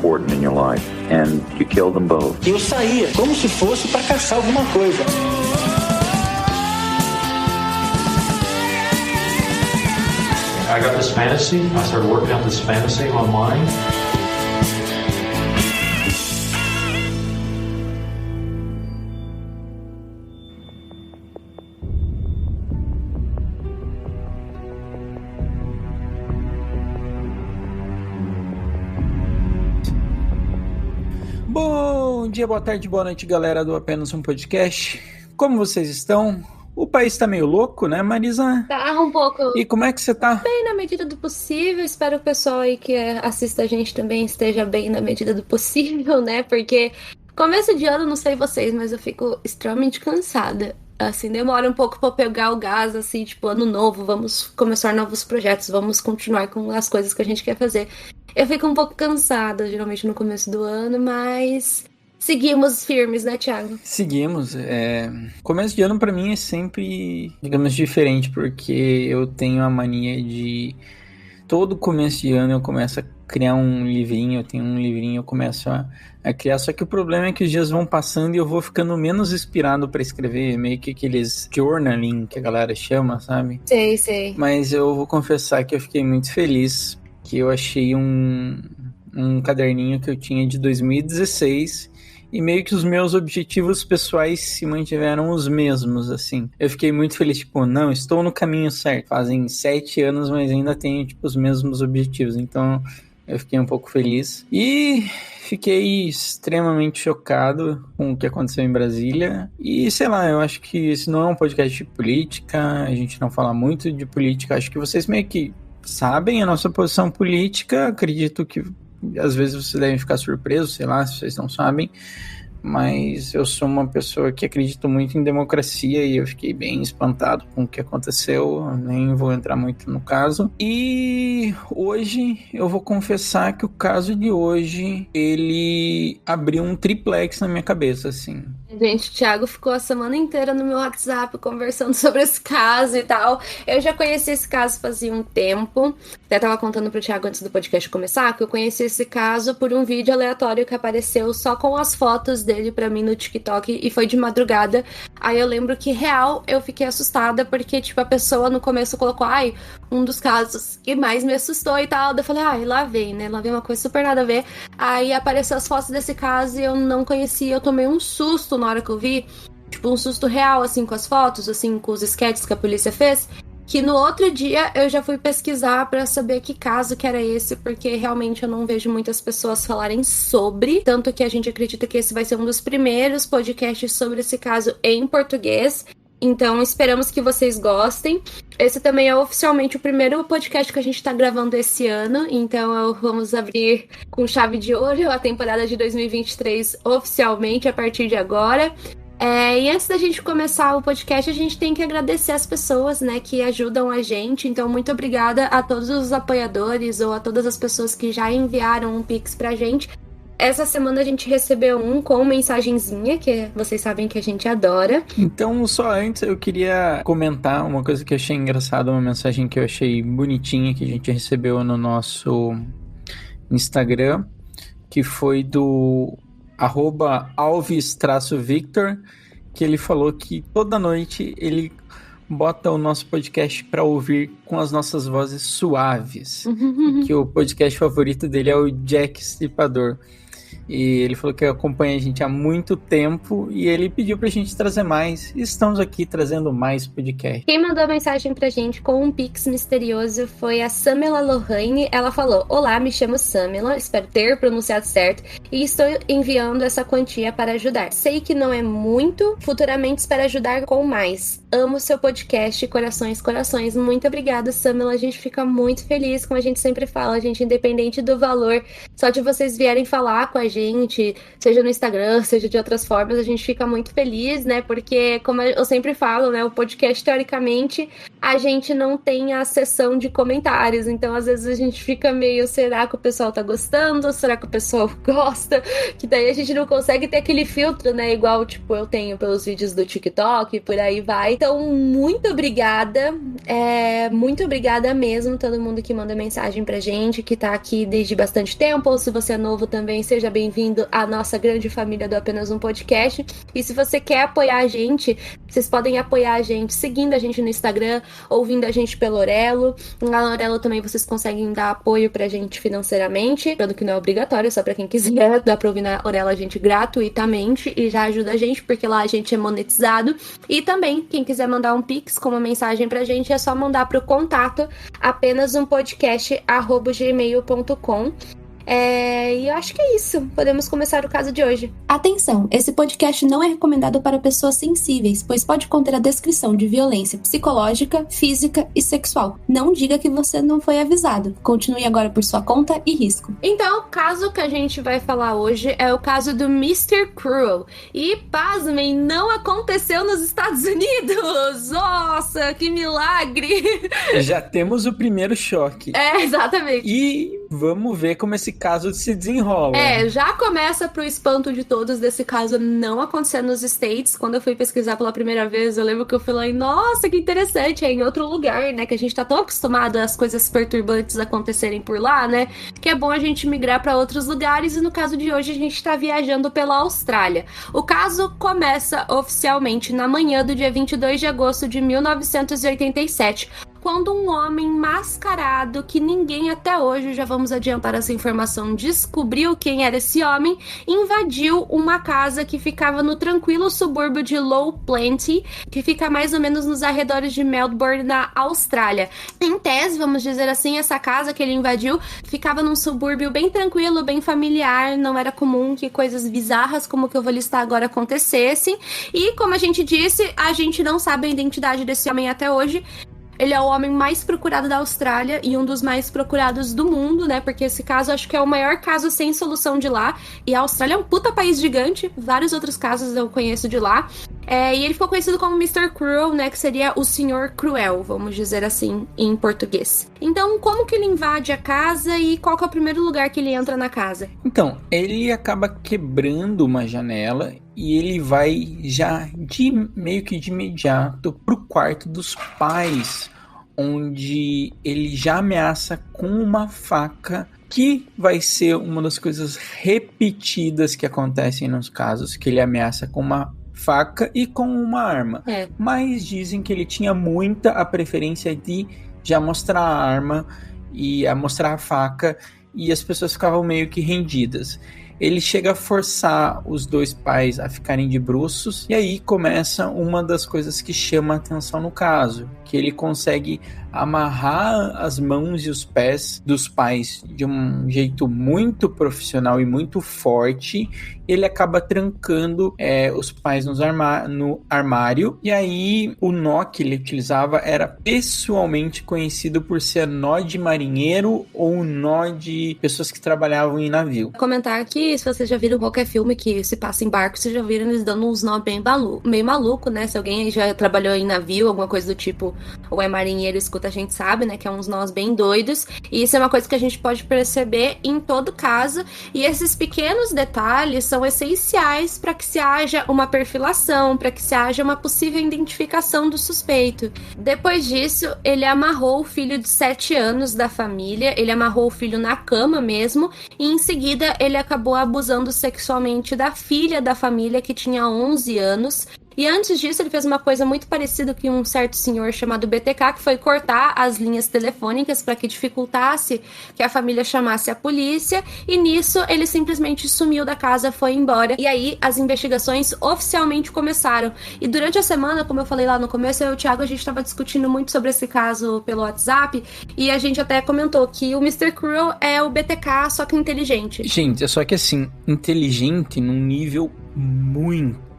important in your life, and you killed them both. Eu saía como se fosse para caçar alguma coisa. I got this fantasy. I started working out this fantasy online. Bom dia, boa tarde, boa noite, galera do Apenas um Podcast. Como vocês estão? O país tá meio louco, né, Marisa? Tá um pouco. E como é que você tá? Bem na medida do possível. Espero que o pessoal aí que assista a gente também esteja bem na medida do possível, né? Porque começo de ano, não sei vocês, mas eu fico extremamente cansada. Assim, demora um pouco pra pegar o gás, assim, tipo, ano novo, vamos começar novos projetos, vamos continuar com as coisas que a gente quer fazer. Eu fico um pouco cansada, geralmente no começo do ano, mas seguimos firmes, né, Thiago? Seguimos. Começo de ano pra mim é sempre, digamos, diferente, porque eu tenho a mania de todo começo de ano eu começo a criar um livrinho, eu tenho um livrinho, eu começo a criar, só que o problema é que os dias vão passando e eu vou ficando menos inspirado pra escrever, meio que aqueles journaling que a galera chama, sabe? Sei. Mas eu vou confessar que eu fiquei muito feliz, que eu achei um caderninho que eu tinha de 2016 e meio que os meus objetivos pessoais se mantiveram os mesmos, assim. Eu fiquei muito feliz, tipo, não, estou no caminho certo. Fazem 7 anos, mas ainda tenho, tipo, os mesmos objetivos. Então, eu fiquei um pouco feliz. E fiquei extremamente chocado com o que aconteceu em Brasília. E, sei lá, eu acho que esse não é um podcast de política, a gente não fala muito de política. Acho que vocês meio que sabem a nossa posição política. Acredito que às vezes vocês devem ficar surpresos, sei lá, se vocês não sabem, mas eu sou uma pessoa que acredita muito em democracia e eu fiquei bem espantado com o que aconteceu, nem vou entrar muito no caso. E hoje eu vou confessar que o caso de hoje, ele abriu um triplex na minha cabeça, assim. Gente, o Thiago ficou a semana inteira no meu WhatsApp conversando sobre esse caso e tal. Eu já conheci esse caso fazia um tempo. Até tava contando pro Thiago antes do podcast começar que eu conheci esse caso por um vídeo aleatório que apareceu só com as fotos dele pra mim no TikTok e foi de madrugada. Aí eu lembro que, real, eu fiquei assustada porque, tipo, a pessoa no começo colocou, um dos casos que mais me assustou e tal. Daí eu falei, lá vem, né? Lá vem uma coisa super nada a ver. Aí apareceu as fotos desse caso e eu não conhecia, eu tomei um susto na hora que eu vi, tipo, um susto real, assim, com as fotos, assim, com os sketches que a polícia fez, que no outro dia eu já fui pesquisar pra saber que caso que era esse, porque realmente eu não vejo muitas pessoas falarem sobre, tanto que a gente acredita que esse vai ser um dos primeiros podcasts sobre esse caso em português. Então, esperamos que vocês gostem. Esse também é oficialmente o primeiro podcast que a gente tá gravando esse ano. Então, vamos abrir com chave de ouro a temporada de 2023 oficialmente a partir de agora. E antes da gente começar o podcast, a gente tem que agradecer as pessoas, né, que ajudam a gente. Então, muito obrigada a todos os apoiadores ou a todas as pessoas que já enviaram um Pix pra gente. Essa semana a gente recebeu um com mensagenzinha, que vocês sabem que a gente adora. Então, só antes eu queria comentar uma coisa que eu achei engraçada, uma mensagem que eu achei bonitinha, que a gente recebeu no nosso Instagram, que foi do @alves-victor, que ele falou que toda noite ele bota o nosso podcast para ouvir com as nossas vozes suaves. Que o podcast favorito dele é o Jack Stripador. E ele falou que acompanha a gente há muito tempo e ele pediu pra gente trazer mais. E estamos aqui trazendo mais podcast. Quem mandou a mensagem pra gente com um Pix misterioso foi a Samela Lohane. Ela falou: olá, me chamo Samela, espero ter pronunciado certo, e estou enviando essa quantia para ajudar. Sei que não é muito, futuramente espero ajudar com mais. Amo seu podcast, corações. Muito obrigada, Samela. A gente fica muito feliz, como a gente sempre fala, gente, independente do valor, só de vocês vierem falar com a gente, seja no Instagram, seja de outras formas, a gente fica muito feliz, né? Porque, como eu sempre falo, né, o podcast, teoricamente, a gente não tem a seção de comentários. Então, às vezes, a gente fica meio, será que o pessoal tá gostando? Será que o pessoal gosta? Que daí a gente não consegue ter aquele filtro, né? Igual, tipo, eu tenho pelos vídeos do TikTok, por aí vai. Então, muito obrigada. Muito obrigada mesmo, todo mundo que manda mensagem pra gente, que tá aqui desde bastante tempo. Ou se você é novo também, seja bem-vindo à nossa grande família do Apenas um Podcast. E se você quer apoiar a gente, vocês podem apoiar a gente seguindo a gente no Instagram, ouvindo a gente pelo Orelo. Lá no Orelo também vocês conseguem dar apoio pra gente financeiramente, pelo que não é obrigatório, só pra quem quiser. Dá pra ouvir na Orelo a gente gratuitamente e já ajuda a gente, porque lá a gente é monetizado. E também, quem quiser mandar um pix com uma mensagem pra gente, é só mandar pro contato apenazumpodcast@gmail.com. E eu acho que é isso. Podemos começar o caso de hoje. Atenção, esse podcast não é recomendado para pessoas sensíveis, pois pode conter a descrição de violência psicológica, física e sexual. Não diga que você não foi avisado. Continue agora por sua conta e risco. Então, o caso que a gente vai falar hoje é o caso do Mr. Cruel. E, pasmem, não aconteceu nos Estados Unidos! Nossa, que milagre! Já temos o primeiro choque. Exatamente. E vamos ver como esse caso se desenrola. Já começa pro espanto de todos desse caso não acontecer nos States. Quando eu fui pesquisar pela primeira vez, eu lembro que eu falei, nossa, que interessante, é em outro lugar, né? Que a gente tá tão acostumado às coisas perturbantes acontecerem por lá, né? Que é bom a gente migrar pra outros lugares, e no caso de hoje a gente tá viajando pela Austrália. O caso começa oficialmente na manhã do dia 22 de agosto de 1987, quando um homem mascarado, que ninguém até hoje, já vamos adiantar essa informação, descobriu quem era esse homem, invadiu uma casa que ficava no tranquilo subúrbio de Low Plenty, que fica mais ou menos nos arredores de Melbourne, na Austrália. Em tese, vamos dizer assim, essa casa que ele invadiu ficava num subúrbio bem tranquilo, bem familiar, não era comum que coisas bizarras como o que eu vou listar agora acontecessem. E, como a gente disse, a gente não sabe a identidade desse homem até hoje. Ele é o homem mais procurado da Austrália e um dos mais procurados do mundo, né? Porque esse caso, acho que é o maior caso sem solução de lá. E a Austrália é um puta país gigante. Vários outros casos eu conheço de lá. E ele ficou conhecido como Mr. Cruel, né? Que seria o Senhor Cruel, vamos dizer assim, em português. Então, como que ele invade a casa e qual que é o primeiro lugar que ele entra na casa? Então, ele acaba quebrando uma janela e ele vai já meio que de imediato pro quarto dos pais, onde ele já ameaça com uma faca, que vai ser uma das coisas repetidas que acontecem nos casos, que ele ameaça com uma faca e com uma arma. Mas dizem que ele tinha muita a preferência de já mostrar a arma e a mostrar a faca, e as pessoas ficavam meio que rendidas. Ele chega a forçar os dois pais a ficarem de bruços, e aí começa uma das coisas que chama a atenção no caso, que ele consegue amarrar as mãos e os pés dos pais de um jeito muito profissional e muito forte. Ele acaba trancando os pais no armário, e aí o nó que ele utilizava era pessoalmente conhecido por ser nó de marinheiro ou nó de pessoas que trabalhavam em navio. Vou comentar aqui, se vocês já viram qualquer filme que se passa em barco, vocês já viram eles dando uns nó bem meio maluco, né? Se alguém já trabalhou em navio, alguma coisa do tipo, ou é marinheiro, escuta, a gente sabe, né? Que é uns nós bem doidos. E isso é uma coisa que a gente pode perceber em todo caso. E esses pequenos detalhes são essenciais para que se haja uma perfilação, para que se haja uma possível identificação do suspeito. Depois disso, ele amarrou o filho de 7 anos da família, ele amarrou o filho na cama mesmo, e em seguida ele acabou abusando sexualmente da filha da família, que tinha 11 anos. E antes disso, ele fez uma coisa muito parecida com um certo senhor chamado BTK, que foi cortar as linhas telefônicas para que dificultasse que a família chamasse a polícia. E nisso, ele simplesmente sumiu da casa, foi embora. E aí, as investigações oficialmente começaram. E durante a semana, como eu falei lá no começo, eu e o Thiago, a gente estava discutindo muito sobre esse caso pelo WhatsApp. E a gente até comentou que o Mr. Cruel é o BTK, só que inteligente. Gente, só que assim, inteligente num nível muito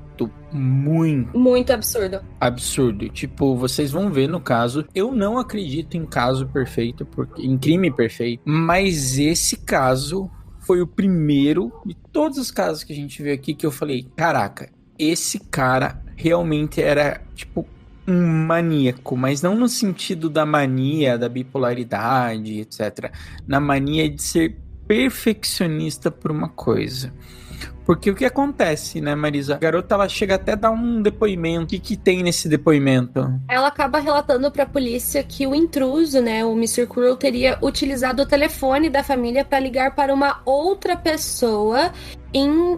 absurdo. Tipo, vocês vão ver no caso, eu não acredito em caso perfeito, em crime perfeito, mas esse caso foi o primeiro de todos os casos que a gente viu aqui que eu falei, caraca, esse cara realmente era, tipo, um maníaco, mas não no sentido da mania, da bipolaridade, etc. Na mania de ser perfeccionista por uma coisa. Porque o que acontece, né, Marisa? A garota, ela chega até a dar um depoimento. O que tem nesse depoimento? Ela acaba relatando pra polícia que o intruso, né, o Mr. Cruel, teria utilizado o telefone da família para ligar para uma outra pessoa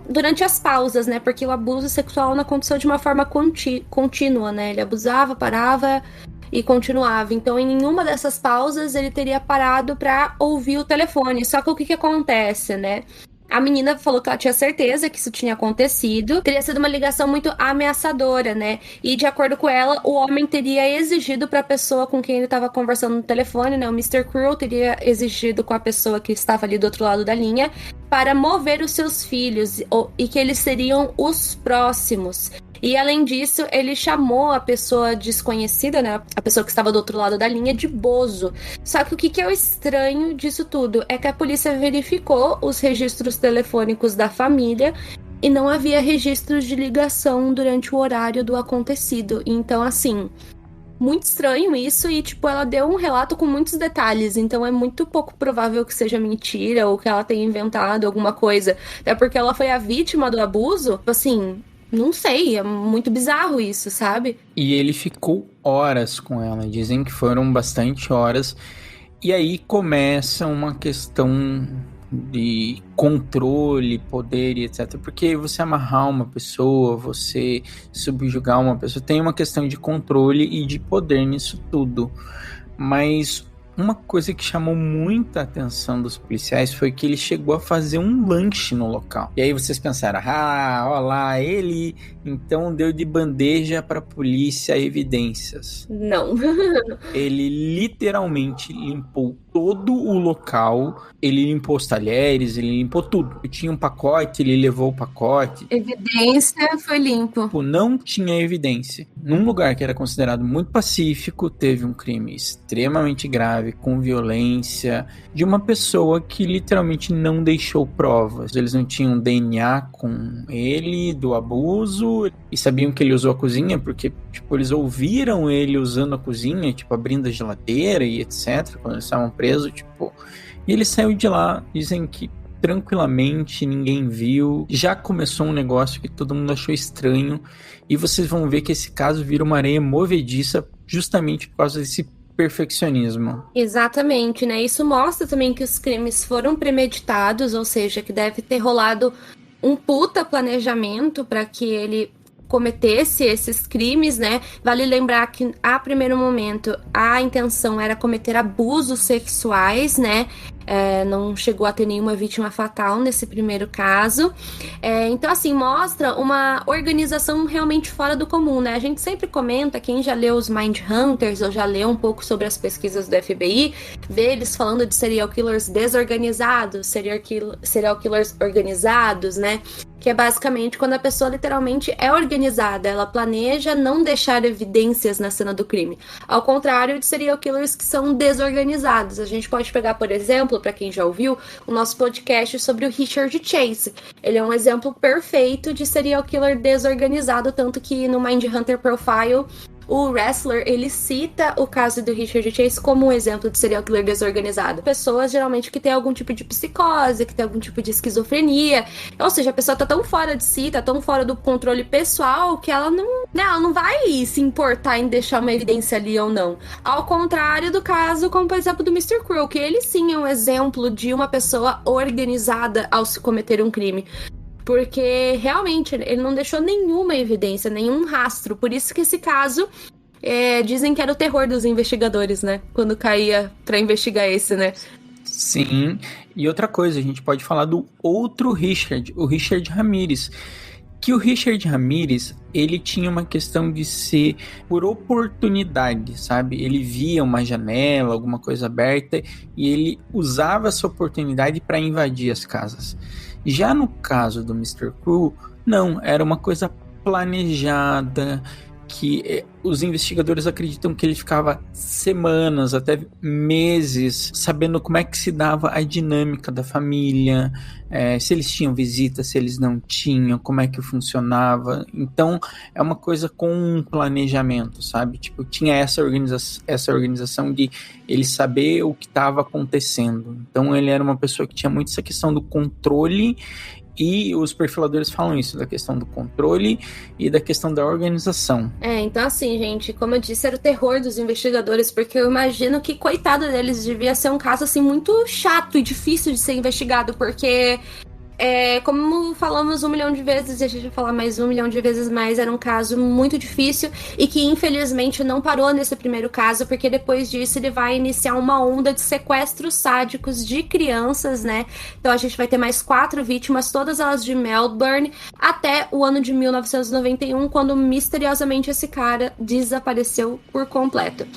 durante as pausas, né? Porque o abuso sexual não aconteceu de uma forma contínua, né? Ele abusava, parava e continuava. Então, em nenhuma dessas pausas, ele teria parado para ouvir o telefone. Só que o que acontece, né? A menina falou que ela tinha certeza que isso tinha acontecido. Teria sido uma ligação muito ameaçadora, né? E de acordo com ela, o homem teria exigido para a pessoa com quem ele estava conversando no telefone, né? O Mr. Cruel teria exigido com a pessoa que estava ali do outro lado da linha para mover os seus filhos e que eles seriam os próximos. E além disso, ele chamou a pessoa desconhecida, né? A pessoa que estava do outro lado da linha, de bozo. Só que o que é o estranho disso tudo é que a polícia verificou os registros telefônicos da família e não havia registros de ligação durante o horário do acontecido. Então, assim, muito estranho isso e, tipo, ela deu um relato com muitos detalhes. Então é muito pouco provável que seja mentira ou que ela tenha inventado alguma coisa. Até porque ela foi a vítima do abuso, assim... Não sei, é muito bizarro isso, sabe? E ele ficou horas com ela, dizem que foram bastante horas. E aí começa uma questão de controle, poder e etc. Porque você amarrar uma pessoa, você subjugar uma pessoa, tem uma questão de controle e de poder nisso tudo. Mas uma coisa que chamou muita atenção dos policiais foi que ele chegou a fazer um lanche no local. E aí vocês pensaram, olha lá, ele então deu de bandeja para a polícia evidências. Não. Ele literalmente limpou todo o local, ele limpou os talheres, ele limpou tudo. Tinha um pacote, ele levou o pacote. Evidência foi limpo. Não tinha evidência. Num lugar que era considerado muito pacífico, teve um crime extremamente grave, com violência, de uma pessoa que literalmente não deixou provas. Eles não tinham DNA com ele, do abuso, e sabiam que ele usou a cozinha, porque, tipo, eles ouviram ele usando a cozinha, tipo, abrindo a geladeira e etc, quando eles estavam presos, tipo... E ele saiu de lá, dizem que tranquilamente, ninguém viu. Já começou um negócio que todo mundo achou estranho, e vocês vão ver que esse caso vira uma areia movediça justamente por causa desse perfeccionismo. Exatamente, né? Isso mostra também que os crimes foram premeditados, ou seja, que deve ter rolado um puta planejamento para que ele cometesse esses crimes, né? Vale lembrar que, a primeiro momento, a intenção era cometer abusos sexuais, né? Não chegou a ter nenhuma vítima fatal nesse primeiro caso. Então, assim, mostra uma organização realmente fora do comum, né? A gente sempre comenta, quem já leu os Mindhunters ou já leu um pouco sobre as pesquisas do FBI, vê eles falando de serial killers desorganizados, serial killers organizados, né? Que é basicamente quando a pessoa literalmente é organizada, ela planeja não deixar evidências na cena do crime. Ao contrário de serial killers que são desorganizados. A gente pode pegar, por exemplo, para quem já ouviu, o nosso podcast sobre o Richard Chase. Ele é um exemplo perfeito de serial killer desorganizado, tanto que no Mindhunter Profile, o Wrestler, ele cita o caso do Richard Chase como um exemplo de serial killer desorganizado. Pessoas, geralmente, que têm algum tipo de psicose, que têm algum tipo de esquizofrenia. Ou seja, a pessoa tá tão fora de si, tá tão fora do controle pessoal, que ela não vai se importar em deixar uma evidência ali ou não. Ao contrário do caso, como por exemplo, do Mr. Cruel, que ele sim é um exemplo de uma pessoa organizada ao se cometer um crime. Porque, realmente, ele não deixou nenhuma evidência, nenhum rastro. Por isso que esse caso, dizem que era o terror dos investigadores, né? Quando caía pra investigar esse, né? Sim. E outra coisa, a gente pode falar do outro Richard, o Richard Ramirez. Que o Richard Ramirez, ele tinha uma questão de ser por oportunidade, sabe? Ele via uma janela, alguma coisa aberta, e ele usava essa oportunidade para invadir as casas. Já no caso do Mr. Cruel, não, era uma coisa planejada, que os investigadores acreditam que ele ficava semanas, até meses, sabendo como é que se dava a dinâmica da família, se eles tinham visita, se eles não tinham, como é que funcionava. Então, é uma coisa com um planejamento, sabe? Tipo, tinha essa organização de ele saber o que estava acontecendo. Então, ele era uma pessoa que tinha muito essa questão do controle. E os perfiladores falam isso, da questão do controle e da questão da organização. Então assim, gente, como eu disse, era o terror dos investigadores, porque eu imagino que, coitado deles, devia ser um caso, assim, muito chato e difícil de ser investigado, porque... como falamos 1 milhão de vezes, e a gente vai falar mais 1 milhão de vezes mais, era um caso muito difícil e que infelizmente não parou nesse primeiro caso, porque depois disso ele vai iniciar uma onda de sequestros sádicos de crianças, né? Então a gente vai ter mais 4 vítimas, todas elas de Melbourne, até o ano de 1991, quando misteriosamente esse cara desapareceu por completo.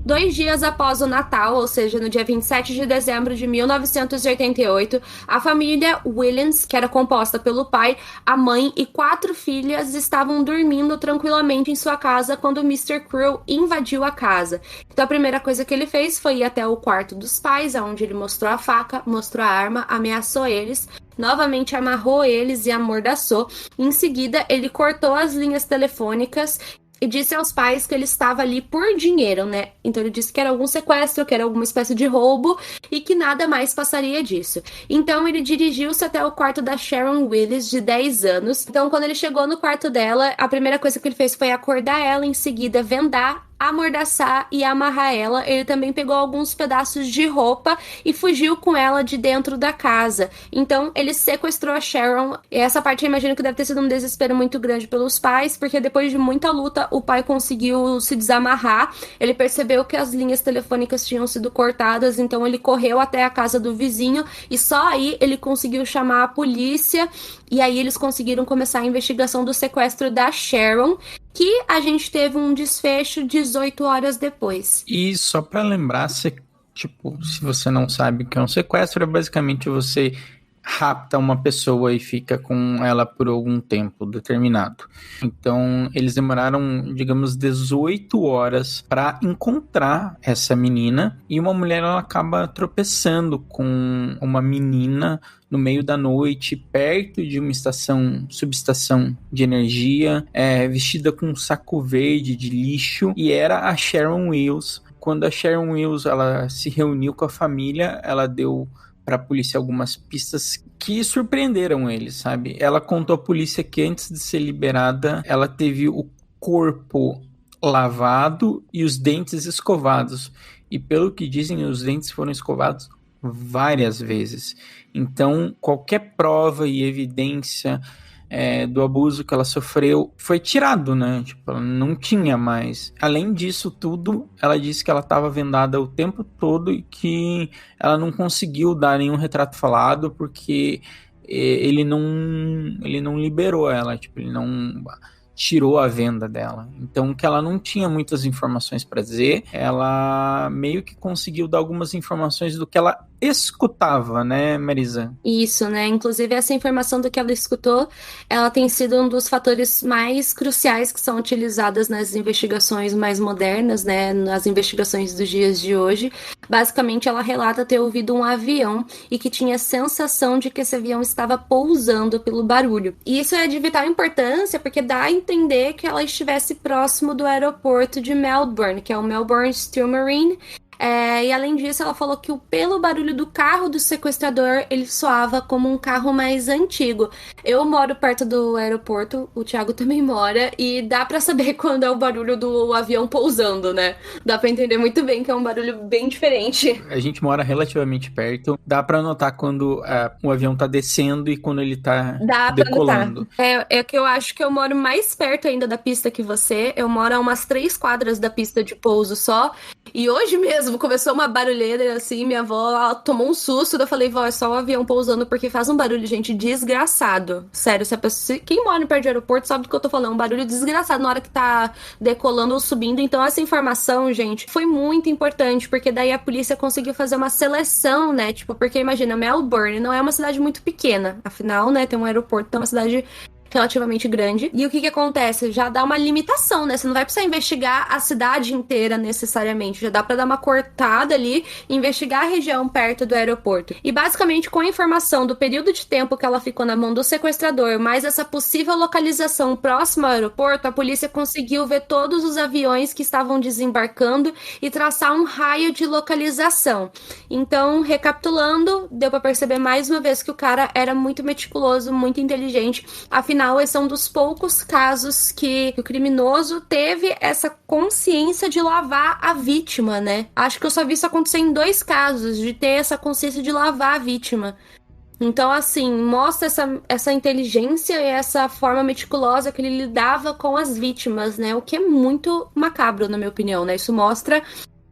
2 dias após o Natal, ou seja, no dia 27 de dezembro de 1988, a família Williams, que era composta pelo pai, a mãe e 4 filhas, estavam dormindo tranquilamente em sua casa quando Mr. Crew invadiu a casa. Então a primeira coisa que ele fez foi ir até o quarto dos pais, onde ele mostrou a faca, mostrou a arma, ameaçou eles, novamente amarrou eles e amordaçou. Em seguida, ele cortou as linhas telefônicas e disse aos pais que ele estava ali por dinheiro, né? Então ele disse que era algum sequestro, que era alguma espécie de roubo e que nada mais passaria disso. Então ele dirigiu-se até o quarto da Sharon Willis, de 10 anos. Então quando ele chegou no quarto dela, a primeira coisa que ele fez foi acordar ela, em seguida vendar, amordaçar e amarrar ela. Ele também pegou alguns pedaços de roupa e fugiu com ela de dentro da casa. Então ele sequestrou a Sharon. E essa parte eu imagino que deve ter sido um desespero muito grande pelos pais, porque depois de muita luta o pai conseguiu se desamarrar. Ele percebeu que as linhas telefônicas tinham sido cortadas, então ele correu até a casa do vizinho e só aí ele conseguiu chamar a polícia. E aí eles conseguiram começar a investigação do sequestro da Sharon, que a gente teve um desfecho 18 horas depois. E só pra lembrar, se você não sabe o que é um sequestro, é basicamente você rapta uma pessoa e fica com ela por algum tempo determinado. Então, eles demoraram, digamos, 18 horas para encontrar essa menina, e uma mulher ela acaba tropeçando com uma menina no meio da noite, perto de uma subestação de energia, vestida com um saco verde de lixo, e era a Sharon Wills. Quando a Sharon Wills ela se reuniu com a família, ela deu para a polícia algumas pistas que surpreenderam eles, sabe? Ela contou à polícia que antes de ser liberada, ela teve o corpo lavado e os dentes escovados. E pelo que dizem, os dentes foram escovados várias vezes. Então, qualquer prova e evidência do abuso que ela sofreu foi tirado, né? Tipo, ela não tinha mais. Além disso tudo, ela disse que ela estava vendada o tempo todo e que ela não conseguiu dar nenhum retrato falado porque ele não liberou ela, tipo, ele não tirou a venda dela. Então, que ela não tinha muitas informações para dizer, ela meio que conseguiu dar algumas informações do que ela escutava, né, Marisa? Isso, né? Inclusive, essa informação do que ela escutou, ela tem sido um dos fatores mais cruciais que são utilizadas nas investigações mais modernas, né? Nas investigações dos dias de hoje. Basicamente, ela relata ter ouvido um avião e que tinha a sensação de que esse avião estava pousando pelo barulho. E isso é de vital importância, porque dá a entender que ela estivesse próximo do aeroporto de Melbourne, que é o Melbourne Stillmarine. E além disso, ela falou que pelo barulho do carro do sequestrador, ele soava como um carro mais antigo. Eu moro perto do aeroporto, o Thiago também mora, e dá pra saber quando é o barulho do avião pousando, né? Dá pra entender muito bem que é um barulho bem diferente. A gente mora relativamente perto, dá pra notar quando o avião tá descendo e quando ele tá decolando. É que eu acho que eu moro mais perto ainda da pista que você. Eu moro a umas 3 quadras da pista de pouso só, e hoje mesmo mesmo, começou uma barulheira, assim, minha avó ela tomou um susto, eu falei, vó, é só o avião pousando, porque faz um barulho, gente, desgraçado. Sério, se a pessoa, quem mora perto do aeroporto sabe do que eu tô falando, um barulho desgraçado na hora que tá decolando ou subindo. Então essa informação, gente, foi muito importante, porque daí a polícia conseguiu fazer uma seleção, né, tipo, porque imagina, Melbourne não é uma cidade muito pequena, afinal, né, tem um aeroporto, então é uma cidade relativamente grande. E o que acontece? Já dá uma limitação, né? Você não vai precisar investigar a cidade inteira necessariamente. Já dá pra dar uma cortada ali e investigar a região perto do aeroporto. E basicamente, com a informação do período de tempo que ela ficou na mão do sequestrador, mais essa possível localização próxima ao aeroporto, a polícia conseguiu ver todos os aviões que estavam desembarcando e traçar um raio de localização. Então, recapitulando, deu pra perceber mais uma vez que o cara era muito meticuloso, muito inteligente. Afinal, esse é um dos poucos casos que o criminoso teve essa consciência de lavar a vítima, né? Acho que eu só vi isso acontecer em 2 casos, de ter essa consciência de lavar a vítima. Então, assim, mostra essa inteligência e essa forma meticulosa que ele lidava com as vítimas, né? O que é muito macabro, na minha opinião, né? Isso mostra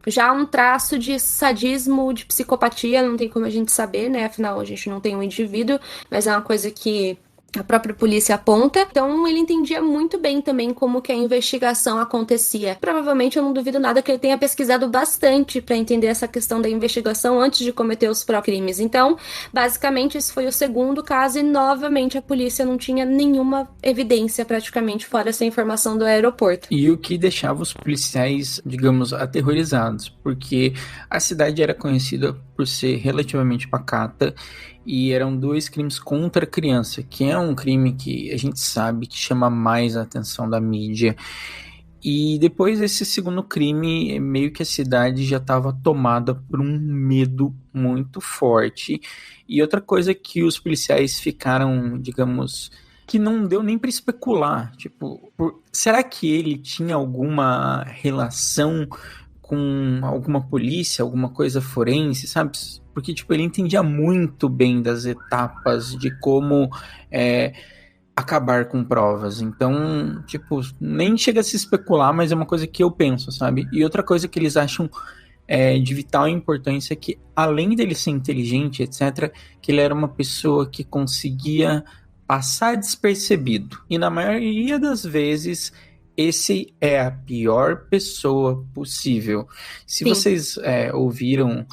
já um traço de sadismo, de psicopatia, não tem como a gente saber, né? Afinal, a gente não tem um indivíduo, mas é uma coisa que a própria polícia aponta. Então ele entendia muito bem também como que a investigação acontecia. Provavelmente eu não duvido nada que ele tenha pesquisado bastante para entender essa questão da investigação antes de cometer os próprios crimes. Então, basicamente, esse foi o segundo caso e novamente a polícia não tinha nenhuma evidência praticamente fora essa informação do aeroporto. E o que deixava os policiais, digamos, aterrorizados, porque a cidade era conhecida por ser relativamente pacata e eram 2 crimes contra a criança, que é um crime que a gente sabe que chama mais a atenção da mídia. E depois desse segundo crime, meio que a cidade já estava tomada por um medo muito forte. E outra coisa que os policiais ficaram, digamos, que não deu nem para especular, tipo, será que ele tinha alguma relação com alguma polícia, alguma coisa forense, sabe? Porque, tipo, ele entendia muito bem das etapas de como acabar com provas. Então, tipo, nem chega a se especular, mas é uma coisa que eu penso, sabe? E outra coisa que eles acham de vital importância é que, além dele ser inteligente, etc., que ele era uma pessoa que conseguia passar despercebido. E na maioria das vezes, esse é a pior pessoa possível. Se Sim. Vocês ouviram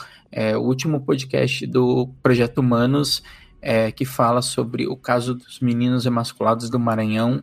o último podcast do Projeto Humanos, que fala sobre o caso dos meninos emasculados do Maranhão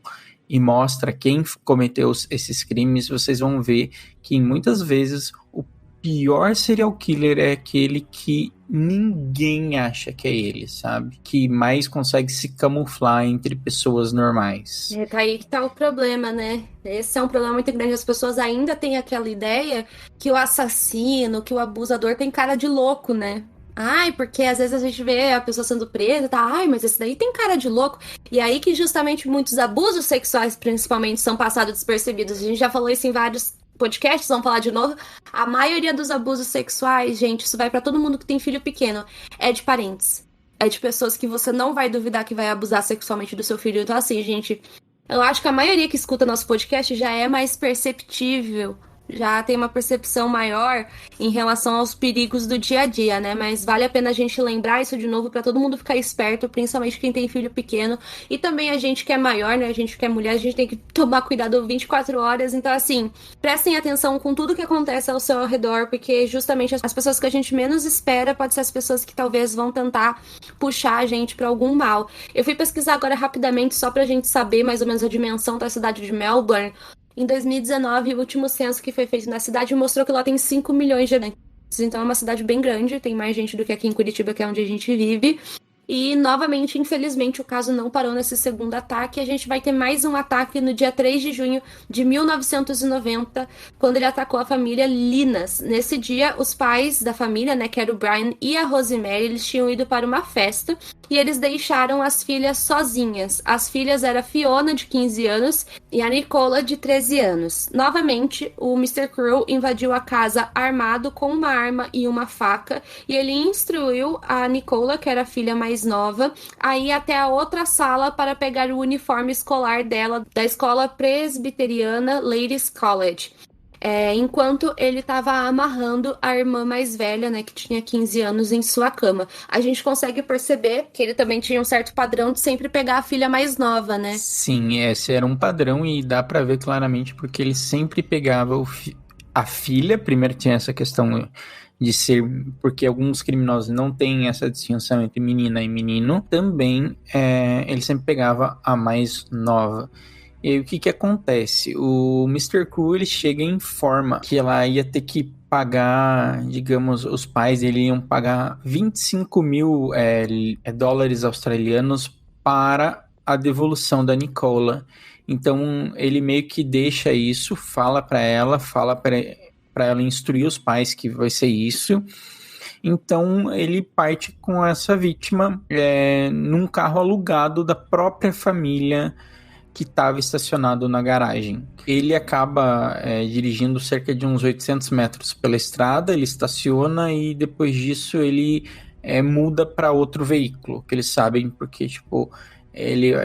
e mostra quem cometeu esses crimes, vocês vão ver que muitas vezes o pior serial killer é aquele que ninguém acha que é ele, sabe? Que mais consegue se camuflar entre pessoas normais. Tá aí que tá o problema, né? Esse é um problema muito grande. As pessoas ainda têm aquela ideia que o assassino, que o abusador tem cara de louco, né? Ai, porque às vezes a gente vê a pessoa sendo presa, tá? Ai, mas esse daí tem cara de louco. E aí que justamente muitos abusos sexuais, principalmente, são passados despercebidos. A gente já falou isso em vários podcasts, vamos falar de novo. A maioria dos abusos sexuais, gente, isso vai pra todo mundo que tem filho pequeno, é de parentes. É de pessoas que você não vai duvidar que vai abusar sexualmente do seu filho. Então, assim, gente, eu acho que a maioria que escuta nosso podcast já é mais perceptível, já tem uma percepção maior em relação aos perigos do dia a dia, né? Mas vale a pena a gente lembrar isso de novo pra todo mundo ficar esperto, principalmente quem tem filho pequeno. E também a gente que é maior, né? A gente que é mulher, a gente tem que tomar cuidado 24 horas. Então, assim, prestem atenção com tudo que acontece ao seu redor, porque justamente as pessoas que a gente menos espera pode ser as pessoas que talvez vão tentar puxar a gente pra algum mal. Eu fui pesquisar agora rapidamente, só pra gente saber mais ou menos a dimensão da cidade de Melbourne. Em 2019, o último censo que foi feito na cidade mostrou que lá tem 5 milhões de habitantes. Então é uma cidade bem grande, tem mais gente do que aqui em Curitiba, que é onde a gente vive. E, novamente, infelizmente, o caso não parou nesse segundo ataque. A gente vai ter mais um ataque no dia 3 de junho de 1990, quando ele atacou a família Linas. Nesse dia, os pais da família, né, que era o Brian e a Rosemary, eles tinham ido para uma festa e eles deixaram as filhas sozinhas. As filhas eram a Fiona, de 15 anos, e a Nicola, de 13 anos. Novamente, o Mr. Crew invadiu a casa armado com uma arma e uma faca, e ele instruiu a Nicola, que era a filha mais nova, a ir até a outra sala para pegar o uniforme escolar dela, da escola presbiteriana Ladies College. enquanto ele estava amarrando a irmã mais velha, né, que tinha 15 anos, em sua cama. A gente consegue perceber que ele também tinha um certo padrão de sempre pegar a filha mais nova, né? Sim, esse era um padrão e dá pra ver claramente porque ele sempre pegava a filha. Primeiro tinha essa questão de ser, porque alguns criminosos não têm essa distinção entre menina e menino. Também ele sempre pegava a mais nova. E aí o que acontece? O Mr. Crew, ele chega e informa que ela ia ter que pagar, digamos, os pais dele iam pagar 25 mil dólares australianos para a devolução da Nicola. Então ele meio que deixa isso, fala para ela instruir os pais que vai ser isso. Então ele parte com essa vítima num carro alugado da própria família que estava estacionado na garagem. Ele acaba dirigindo cerca de uns 800 metros pela estrada, ele estaciona e depois disso ele muda para outro veículo, que eles sabem porque,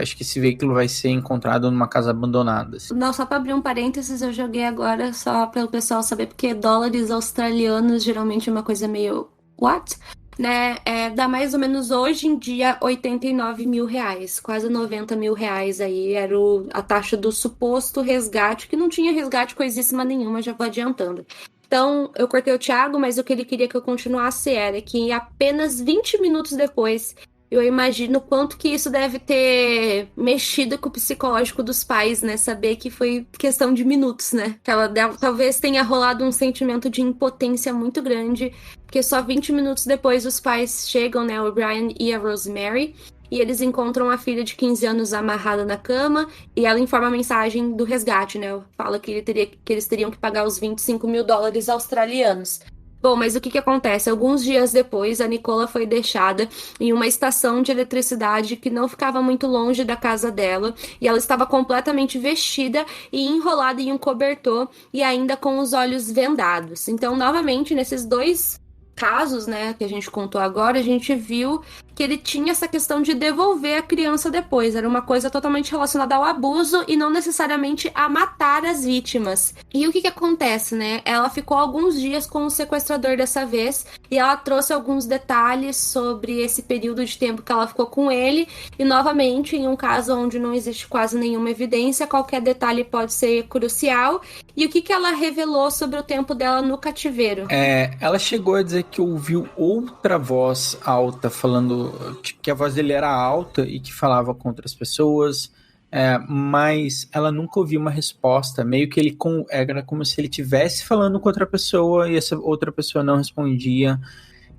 acho que esse veículo vai ser encontrado numa casa abandonada. Assim. Não, só para abrir um parênteses, eu joguei agora só para o pessoal saber, porque dólares australianos geralmente é uma coisa meio... What? Né, dá mais ou menos hoje em dia 89 mil reais, quase 90 mil reais aí, era a taxa do suposto resgate, que não tinha resgate coisíssima nenhuma, já vou adiantando. Então, eu cortei o Thiago, mas o que ele queria que eu continuasse era que apenas 20 minutos depois, eu imagino quanto que isso deve ter mexido com o psicológico dos pais, né? Saber que foi questão de minutos, né? Que ela talvez tenha rolado um sentimento de impotência muito grande, porque só 20 minutos depois os pais chegam, né? O Brian e a Rosemary, e eles encontram a filha de 15 anos amarrada na cama, e ela informa a mensagem do resgate, né? Fala que eles teriam que pagar os 25 mil dólares australianos. Bom, mas o que acontece? Alguns dias depois, a Nicola foi deixada em uma estação de eletricidade que não ficava muito longe da casa dela, e ela estava completamente vestida e enrolada em um cobertor e ainda com os olhos vendados. Então, novamente, nesses dois casos, né, que a gente contou agora, a gente viu que ele tinha essa questão de devolver a criança depois. Era uma coisa totalmente relacionada ao abuso e não necessariamente a matar as vítimas. E o que acontece, né? Ela ficou alguns dias com o sequestrador dessa vez e ela trouxe alguns detalhes sobre esse período de tempo que ela ficou com ele. E, novamente, em um caso onde não existe quase nenhuma evidência, qualquer detalhe pode ser crucial. E o que ela revelou sobre o tempo dela no cativeiro? Ela chegou a dizer que ouviu outra voz alta falando que a voz dele era alta e que falava com outras pessoas, mas ela nunca ouviu uma resposta, meio que era como se ele estivesse falando com outra pessoa e essa outra pessoa não respondia,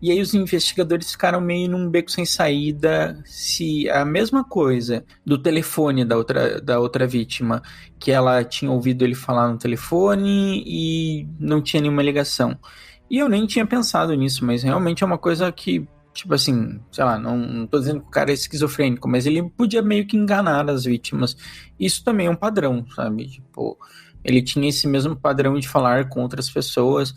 e aí os investigadores ficaram meio num beco sem saída, se a mesma coisa do telefone da outra vítima, que ela tinha ouvido ele falar no telefone e não tinha nenhuma ligação. E eu nem tinha pensado nisso, mas realmente é uma coisa que, sei lá, não tô dizendo que o cara é esquizofrênico, mas ele podia meio que enganar as vítimas. Isso também é um padrão, sabe? Ele tinha esse mesmo padrão de falar com outras pessoas.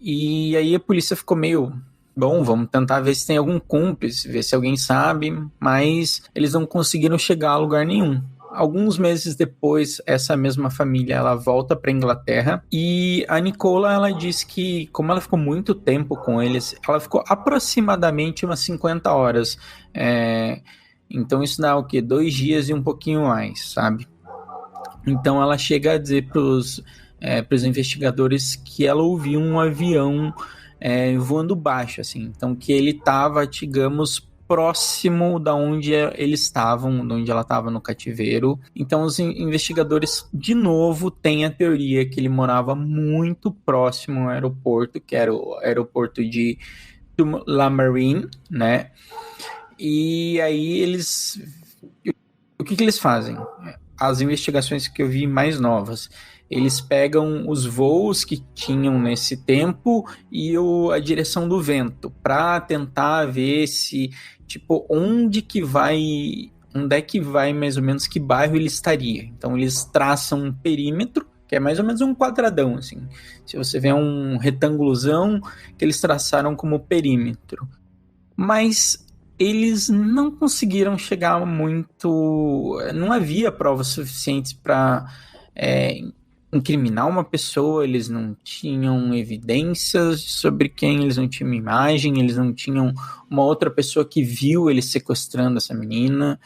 E aí a polícia ficou meio... Bom, vamos tentar ver se tem algum cúmplice, ver se alguém sabe, mas eles não conseguiram chegar a lugar nenhum. Alguns meses depois, essa mesma família, ela volta para Inglaterra e a Nicola, ela diz que, como ela ficou muito tempo com eles, ela ficou aproximadamente umas 50 horas. Então isso dá 2 dias e um pouquinho mais, sabe? Então ela chega a dizer pros investigadores que ela ouviu um avião voando baixo, assim. Então que ele estava, digamos, próximo da onde eles estavam, de onde ela estava no cativeiro. Então os investigadores de novo têm a teoria que ele morava muito próximo ao aeroporto, que era o aeroporto de Tullamarine, né? E aí o que eles fazem? As investigações que eu vi mais novas, eles pegam os voos que tinham nesse tempo e a direção do vento para tentar ver se, onde é que vai mais ou menos, que bairro ele estaria. Então eles traçam um perímetro, que é mais ou menos um quadradão, assim. Se você vê um retângulozão que eles traçaram como perímetro. Mas eles não conseguiram chegar muito... Não havia provas suficientes para incriminar uma pessoa, eles não tinham evidências sobre quem, eles não tinham imagem, eles não tinham uma outra pessoa que viu eles sequestrando essa menina.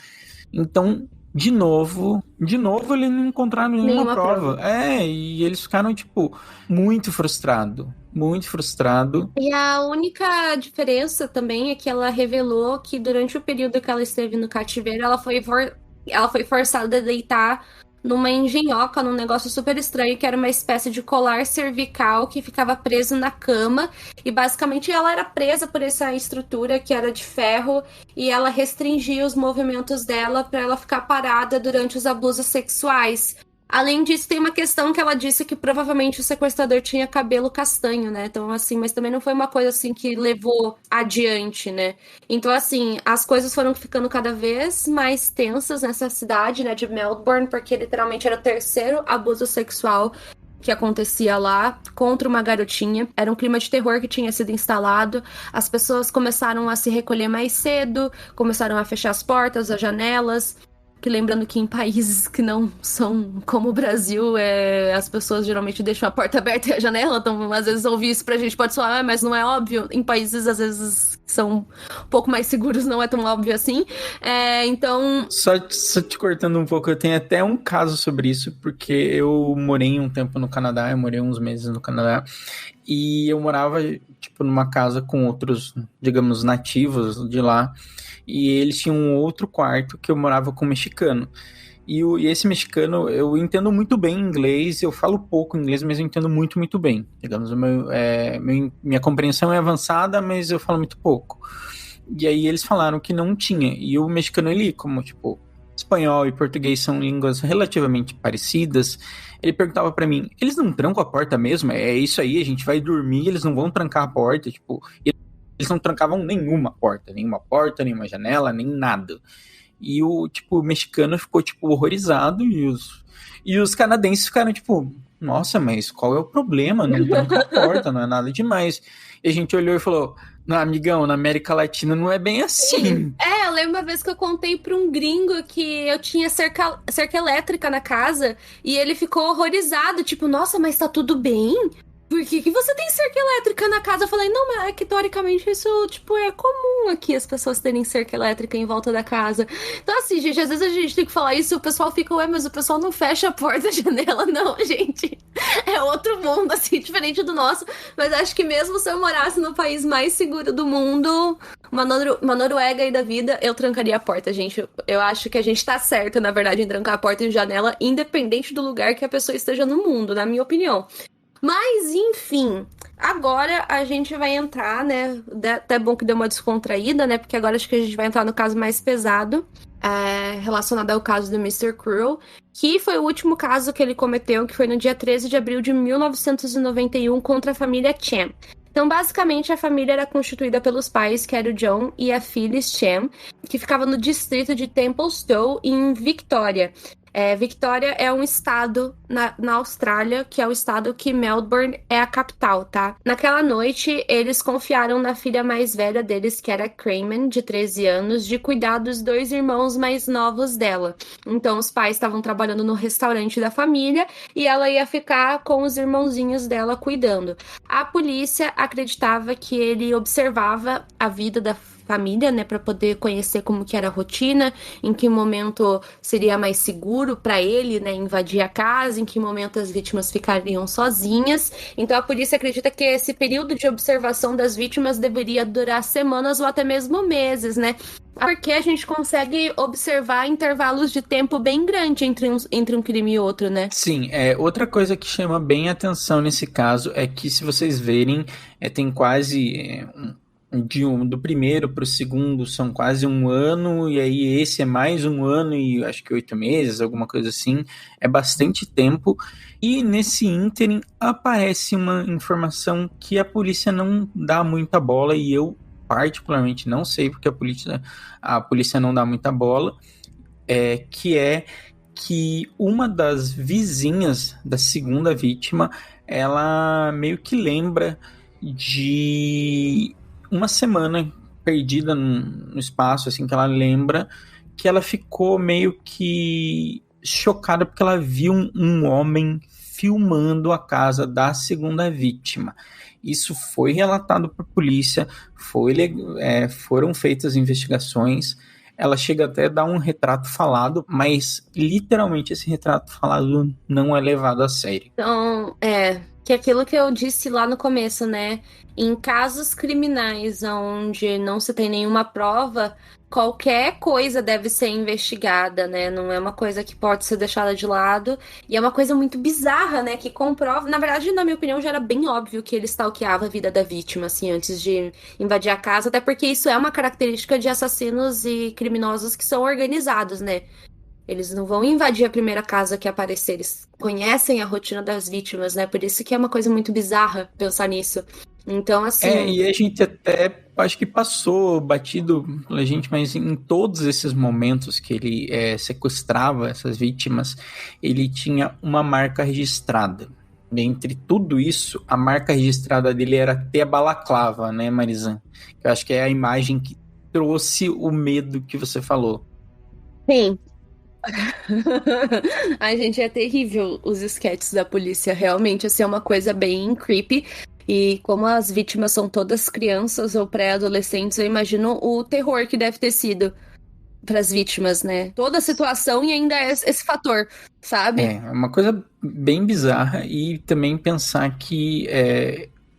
Então, de novo, eles não encontraram nenhuma prova. E eles ficaram, tipo, muito frustrados. E a única diferença também é que ela revelou que durante o período que ela esteve no cativeiro, ela foi forçada a deitar numa engenhoca, num negócio super estranho, que era uma espécie de colar cervical que ficava preso na cama. E basicamente ela era presa por essa estrutura que era de ferro e ela restringia os movimentos dela para ela ficar parada durante os abusos sexuais. Além disso, tem uma questão que ela disse que provavelmente o sequestrador tinha cabelo castanho, né? Então, assim, mas também não foi uma coisa, assim, que levou adiante, né? Então, assim, as coisas foram ficando cada vez mais tensas nessa cidade, né, de Melbourne, porque literalmente era o terceiro abuso sexual que acontecia lá contra uma garotinha. Era um clima de terror que tinha sido instalado. As pessoas começaram a se recolher mais cedo, começaram a fechar as portas, as janelas. Que lembrando que em países que não são como o Brasil, as pessoas geralmente deixam a porta aberta e a janela, então às vezes ouvir isso pra gente pode soar, mas não é óbvio. Em países, às vezes, que são um pouco mais seguros, não é tão óbvio assim. Então... Só te cortando um pouco, eu tenho até um caso sobre isso, porque eu morei um tempo no Canadá, eu morei uns meses no Canadá, e eu morava, tipo, numa casa com outros, digamos, nativos de lá, e eles tinham um outro quarto que eu morava com um mexicano. E esse mexicano, eu entendo muito bem inglês, eu falo pouco inglês, mas eu entendo muito, muito bem. Digamos, minha compreensão é avançada, mas eu falo muito pouco. E aí eles falaram que não tinha. E o mexicano, ele, como, tipo, espanhol e português são línguas relativamente parecidas, ele perguntava pra mim, eles não trancam a porta mesmo? É isso aí, a gente vai dormir, eles não vão trancar a porta, tipo... Eles não trancavam nenhuma porta, nenhuma janela, nem nada. E o mexicano ficou, tipo, horrorizado e os canadenses ficaram, tipo, nossa, mas qual é o problema? Não tranca a porta, não é nada demais. E a gente olhou e falou, não, amigão, na América Latina não é bem assim. Eu lembro uma vez que eu contei pra um gringo que eu tinha cerca elétrica na casa e ele ficou horrorizado, tipo, nossa, mas tá tudo bem? Por que você tem cerca elétrica na casa? Eu falei, não, mas é que teoricamente isso, tipo, é comum aqui as pessoas terem cerca elétrica em volta da casa. Então, assim, gente, às vezes a gente tem que falar isso e o pessoal fica, mas o pessoal não fecha a porta, a janela, não, gente. É outro mundo, assim, diferente do nosso. Mas acho que mesmo se eu morasse no país mais seguro do mundo, uma Noruega aí da vida, eu trancaria a porta, gente. Eu acho que a gente tá certo, na verdade, em trancar a porta e janela, independente do lugar que a pessoa esteja no mundo, na minha opinião. Mas, enfim, agora a gente vai entrar, né? Até bom que deu uma descontraída, né? Porque agora acho que a gente vai entrar no caso mais pesado, relacionado ao caso do Mr. Cruel, que foi o último caso que ele cometeu, que foi no dia 13 de abril de 1991 contra a família Chan. Então, basicamente, a família era constituída pelos pais, que era o John e a Phyllis Chan, que ficava no distrito de Templestowe, em Victoria. Victoria é um estado na Austrália, que é o estado que Melbourne é a capital, tá? Naquela noite, eles confiaram na filha mais velha deles, que era Kramen, de 13 anos, de cuidar dos 2 irmãos mais novos dela. Então, os pais estavam trabalhando no restaurante da família e ela ia ficar com os irmãozinhos dela cuidando. A polícia acreditava que ele observava a vida da família, né, para poder conhecer como que era a rotina, em que momento seria mais seguro para ele, né, invadir a casa, em que momento as vítimas ficariam sozinhas. Então a polícia acredita que esse período de observação das vítimas deveria durar semanas ou até mesmo meses, né? Porque a gente consegue observar intervalos de tempo bem grande entre um crime e outro, né? Sim, outra coisa que chama bem atenção nesse caso é que, se vocês verem, tem quase... do primeiro para o segundo são quase 1 ano, e aí esse é mais 1 ano e acho que 8 meses, alguma coisa assim, é bastante tempo. E nesse ínterim aparece uma informação que a polícia não dá muita bola, e eu particularmente não sei porque a polícia não dá muita bola, que uma das vizinhas da segunda vítima, ela meio que lembra de uma semana perdida no espaço, assim, que ela lembra que ela ficou meio que chocada porque ela viu um homem filmando a casa da segunda vítima. Isso foi relatado para a polícia, foram feitas investigações. Ela chega até a dar um retrato falado, mas literalmente esse retrato falado não é levado a sério. Então, que aquilo que eu disse lá no começo, né? Em casos criminais onde não se tem nenhuma prova, qualquer coisa deve ser investigada, né? Não é uma coisa que pode ser deixada de lado. E é uma coisa muito bizarra, né? Que comprova... Na verdade, na minha opinião, já era bem óbvio que ele stalkeava a vida da vítima, assim, antes de invadir a casa. Até porque isso é uma característica de assassinos e criminosos que são organizados, né? Eles não vão invadir a primeira casa que aparecer, eles conhecem a rotina das vítimas, né? Por isso que é uma coisa muito bizarra pensar nisso. Então, assim... E a gente até, acho que passou batido pela gente, mas em todos esses momentos que ele sequestrava essas vítimas, ele tinha uma marca registrada. Entre tudo isso, a marca registrada dele era ter a balaclava, né, Marizan? Eu acho que é a imagem que trouxe o medo que você falou. Sim. Ai, gente, é terrível os sketches da polícia. Realmente, assim, é uma coisa bem creepy. E como as vítimas são todas crianças ou pré-adolescentes, eu imagino o terror que deve ter sido para as vítimas, né? Toda a situação e ainda esse fator, sabe? É uma coisa bem bizarra. E também pensar que...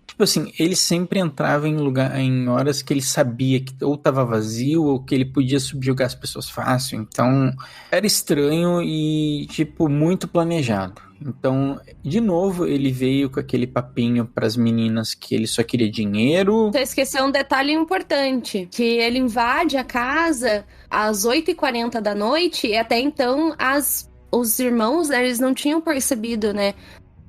Tipo assim, ele sempre entrava em horas que ele sabia que ou estava vazio ou que ele podia subjugar as pessoas fácil. Então, era estranho e, tipo, muito planejado. Então, de novo, ele veio com aquele papinho para as meninas que ele só queria dinheiro. Você esqueceu um detalhe importante, que ele invade a casa às 8h40 da noite e até então os irmãos, né, eles não tinham percebido, né,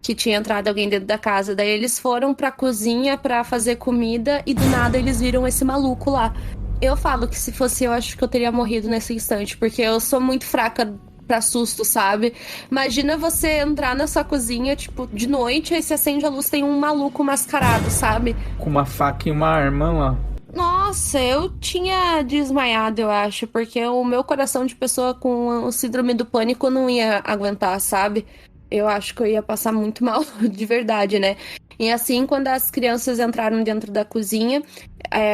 que tinha entrado alguém dentro da casa. Daí eles foram pra cozinha pra fazer comida e do nada eles viram esse maluco lá. Eu falo que se fosse eu, acho que eu teria morrido nesse instante, porque eu sou muito fraca pra susto, sabe? Imagina você entrar na sua cozinha, tipo, de noite, aí você acende a luz, tem um maluco mascarado, sabe? Com uma faca e uma arma lá. Nossa, eu tinha desmaiado, eu acho, porque o meu coração de pessoa com o síndrome do pânico não ia aguentar, sabe? Eu acho que eu ia passar muito mal, de verdade, né? E assim, quando as crianças entraram dentro da cozinha,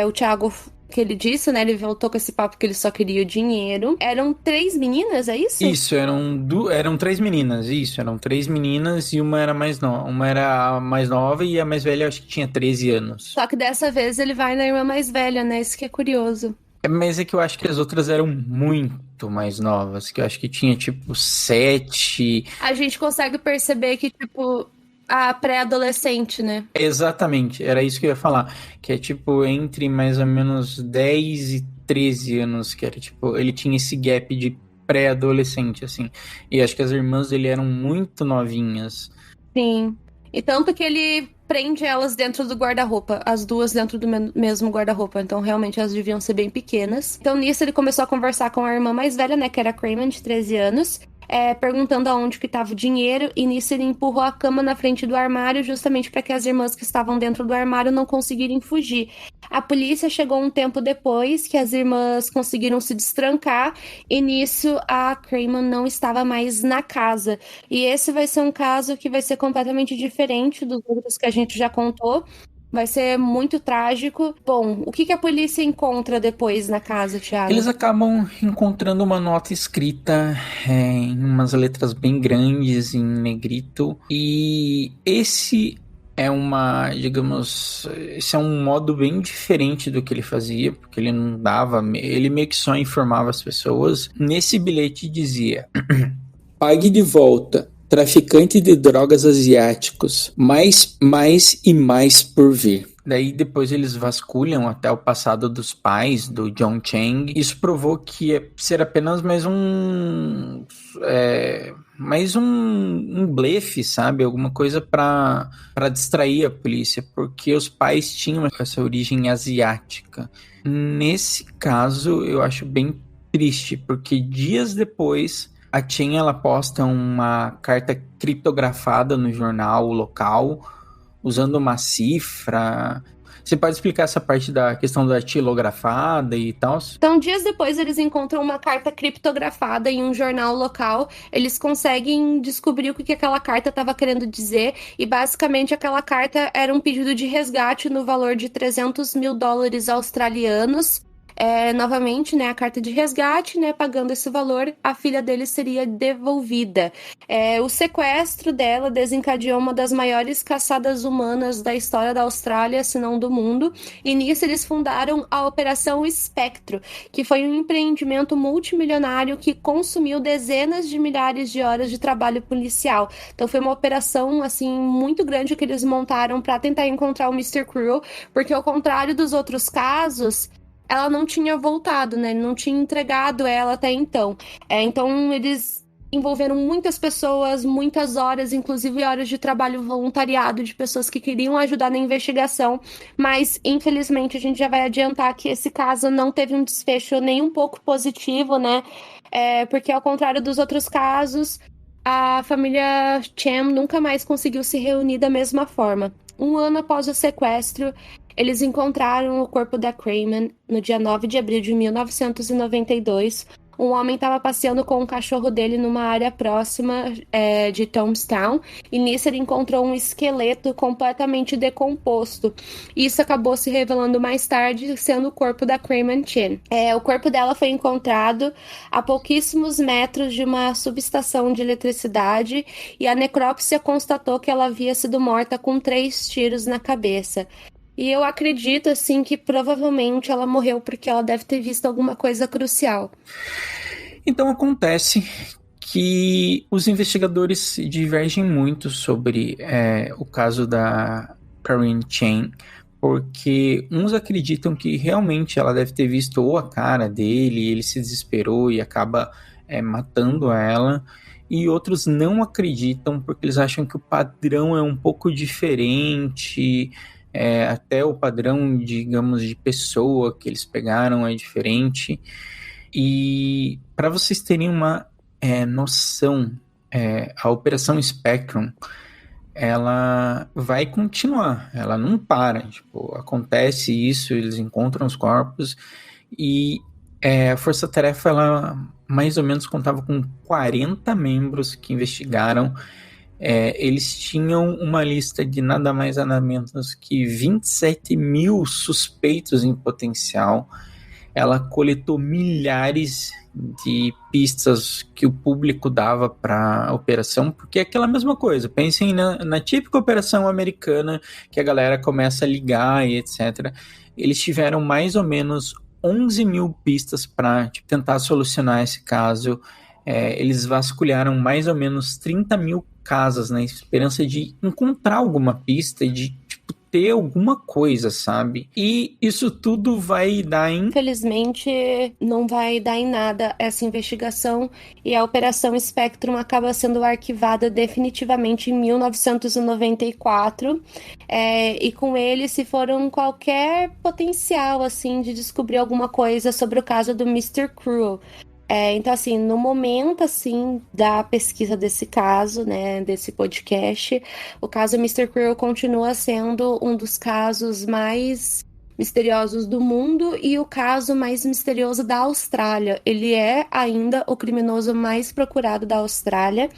o Thiago, que ele disse, né? Ele voltou com esse papo que ele só queria o dinheiro. Eram 3 meninas, é isso? Isso, eram 3 meninas, isso. Eram 3 meninas e uma era mais nova. Uma era a mais nova e a mais velha, eu acho que tinha 13 anos. Só que dessa vez ele vai na irmã mais velha, né? Isso que é curioso. Mas é que eu acho que as outras eram muito mais novas, que eu acho que tinha, tipo, 7... A gente consegue perceber que, tipo, a pré-adolescente, né? Exatamente, era isso que eu ia falar, que é, tipo, entre mais ou menos 10 e 13 anos, que era, tipo, ele tinha esse gap de pré-adolescente, assim, e acho que as irmãs dele eram muito novinhas. Sim, e tanto que ele prende elas dentro do guarda-roupa, as duas dentro do mesmo guarda-roupa, então realmente elas deviam ser bem pequenas. Então nisso ele começou a conversar com a irmã mais velha, né, que era a Kramer, de 13 anos, perguntando aonde que estava o dinheiro, e nisso ele empurrou a cama na frente do armário, justamente para que as irmãs que estavam dentro do armário não conseguirem fugir. A polícia chegou um tempo depois, que as irmãs conseguiram se destrancar, e nisso a Kramer não estava mais na casa. E esse vai ser um caso que vai ser completamente diferente dos outros que a gente já contou. Vai ser muito trágico. Bom, o que a polícia encontra depois na casa, Thiago? Eles acabam encontrando uma nota escrita em umas letras bem grandes, em negrito. E esse é esse é um modo bem diferente do que ele fazia, porque ele não dava, ele meio que só informava as pessoas. Nesse bilhete dizia: pague de volta. Traficante de drogas asiáticos, mais e mais por vir. Daí depois eles vasculham até o passado dos pais do John Chang. Isso provou que ia ser apenas mais um blefe, sabe? Alguma coisa para distrair a polícia, porque os pais tinham essa origem asiática. Nesse caso, eu acho bem triste, porque dias depois a Chen, ela posta uma carta criptografada no jornal local, usando uma cifra. Você pode explicar essa parte da questão da datilografada e tal? Então, dias depois, eles encontram uma carta criptografada em um jornal local. Eles conseguem descobrir o que aquela carta estava querendo dizer. E, basicamente, aquela carta era um pedido de resgate no valor de $300 mil australianos. Novamente, né, a carta de resgate, né, pagando esse valor, a filha dele seria devolvida. O sequestro dela desencadeou uma das maiores caçadas humanas da história da Austrália, se não do mundo, e nisso eles fundaram a Operação Espectro, que foi um empreendimento multimilionário que consumiu dezenas de milhares de horas de trabalho policial. Então foi uma operação, assim, muito grande que eles montaram para tentar encontrar o Mr. Cruel, porque ao contrário dos outros casos, ela não tinha voltado, né? Não tinha entregado ela até então. Então, eles envolveram muitas pessoas, muitas horas, inclusive horas de trabalho voluntariado de pessoas que queriam ajudar na investigação. Mas, infelizmente, a gente já vai adiantar que esse caso não teve um desfecho nem um pouco positivo, né? Porque, ao contrário dos outros casos, a família Cham nunca mais conseguiu se reunir da mesma forma. 1 ano após o sequestro, eles encontraram o corpo da Craman no dia 9 de abril de 1992. Um homem estava passeando com o cachorro dele numa área próxima de Thomastown, e nisso ele encontrou um esqueleto completamente decomposto. Isso acabou se revelando mais tarde sendo o corpo da Craman Chin. O corpo dela foi encontrado a pouquíssimos metros de uma subestação de eletricidade, e a necrópsia constatou que ela havia sido morta com 3 tiros na cabeça. E eu acredito, assim, que provavelmente ela morreu porque ela deve ter visto alguma coisa crucial. Então acontece que os investigadores divergem muito sobre o caso da Karine Chan, porque uns acreditam que realmente ela deve ter visto ou a cara dele, ele se desesperou e acaba matando ela, e outros não acreditam porque eles acham que o padrão é um pouco diferente. Até o padrão, digamos, de pessoa que eles pegaram é diferente. E para vocês terem uma noção, a Operação Spectrum, ela vai continuar, ela não para. Tipo, acontece isso, eles encontram os corpos, e a Força Tarefa, ela mais ou menos contava com 40 membros que investigaram. Eles tinham uma lista de nada mais nada menos que 27 mil suspeitos em potencial. Ela coletou milhares de pistas que o público dava para a operação, porque é aquela mesma coisa. Pensem na típica operação americana, que a galera começa a ligar e etc. Eles tiveram mais ou menos 11 mil pistas para tentar solucionar esse caso. Eles vasculharam mais ou menos 30 mil casas na esperança de encontrar alguma pista e de ter alguma coisa, sabe? E isso tudo vai dar em... Infelizmente, não vai dar em nada essa investigação, e a Operação Spectrum acaba sendo arquivada definitivamente em 1994, e com ele se foram qualquer potencial, assim, de descobrir alguma coisa sobre o caso do Mr. Cruel. Então, assim, no momento, assim, da pesquisa desse caso, né, desse podcast, o caso Mr. Cruel continua sendo um dos casos mais misteriosos do mundo e o caso mais misterioso da Austrália. Ele é ainda o criminoso mais procurado da Austrália,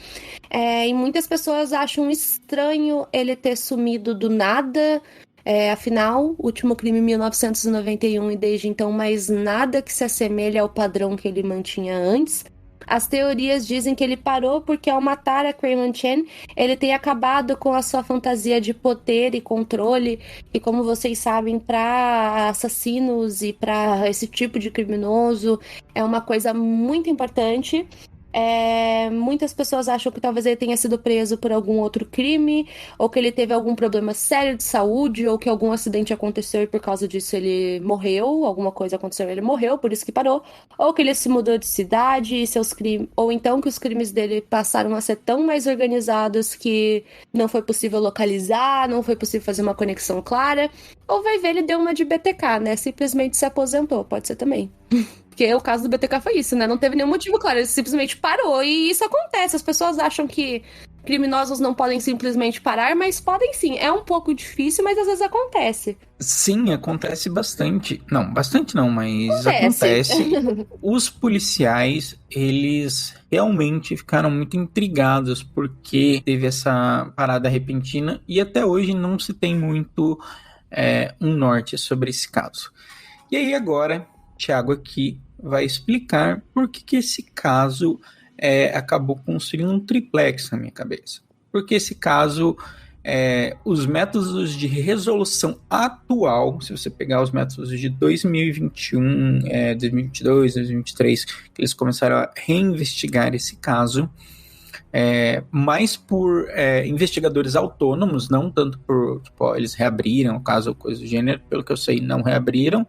e muitas pessoas acham estranho ele ter sumido do nada. Afinal, o último crime em 1991 e desde então mais nada que se assemelhe ao padrão que ele mantinha antes. As teorias dizem que ele parou porque ao matar a Craman Chan, ele tem acabado com a sua fantasia de poder e controle, e como vocês sabem, para assassinos e para esse tipo de criminoso é uma coisa muito importante. Muitas pessoas acham que talvez ele tenha sido preso por algum outro crime, ou que ele teve algum problema sério de saúde, ou que algum acidente aconteceu e por causa disso ele morreu, alguma coisa aconteceu e ele morreu, por isso que parou, ou que ele se mudou de cidade e seus crimes, ou então que os crimes dele passaram a ser tão mais organizados que não foi possível localizar, não foi possível fazer uma conexão clara, ou vai ver, ele deu uma de BTK, né, simplesmente se aposentou, pode ser também. Porque o caso do BTK foi isso, né? Não teve nenhum motivo claro, ele simplesmente parou. E isso acontece, as pessoas acham que criminosos não podem simplesmente parar, mas podem sim. É um pouco difícil, mas às vezes acontece. Sim, acontece bastante. Não, bastante não, mas acontece. Os policiais, eles realmente ficaram muito intrigados porque teve essa parada repentina e até hoje não se tem muito um norte sobre esse caso. E aí agora, Thiago aqui vai explicar por que esse caso acabou construindo um triplex na minha cabeça. Porque esse caso... os métodos de resolução atual, se você pegar os métodos de 2021, 2022, 2023, que eles começaram a reinvestigar esse caso, mais por investigadores autônomos, não tanto por, eles reabriram o caso ou coisa do gênero, pelo que eu sei, não reabriram,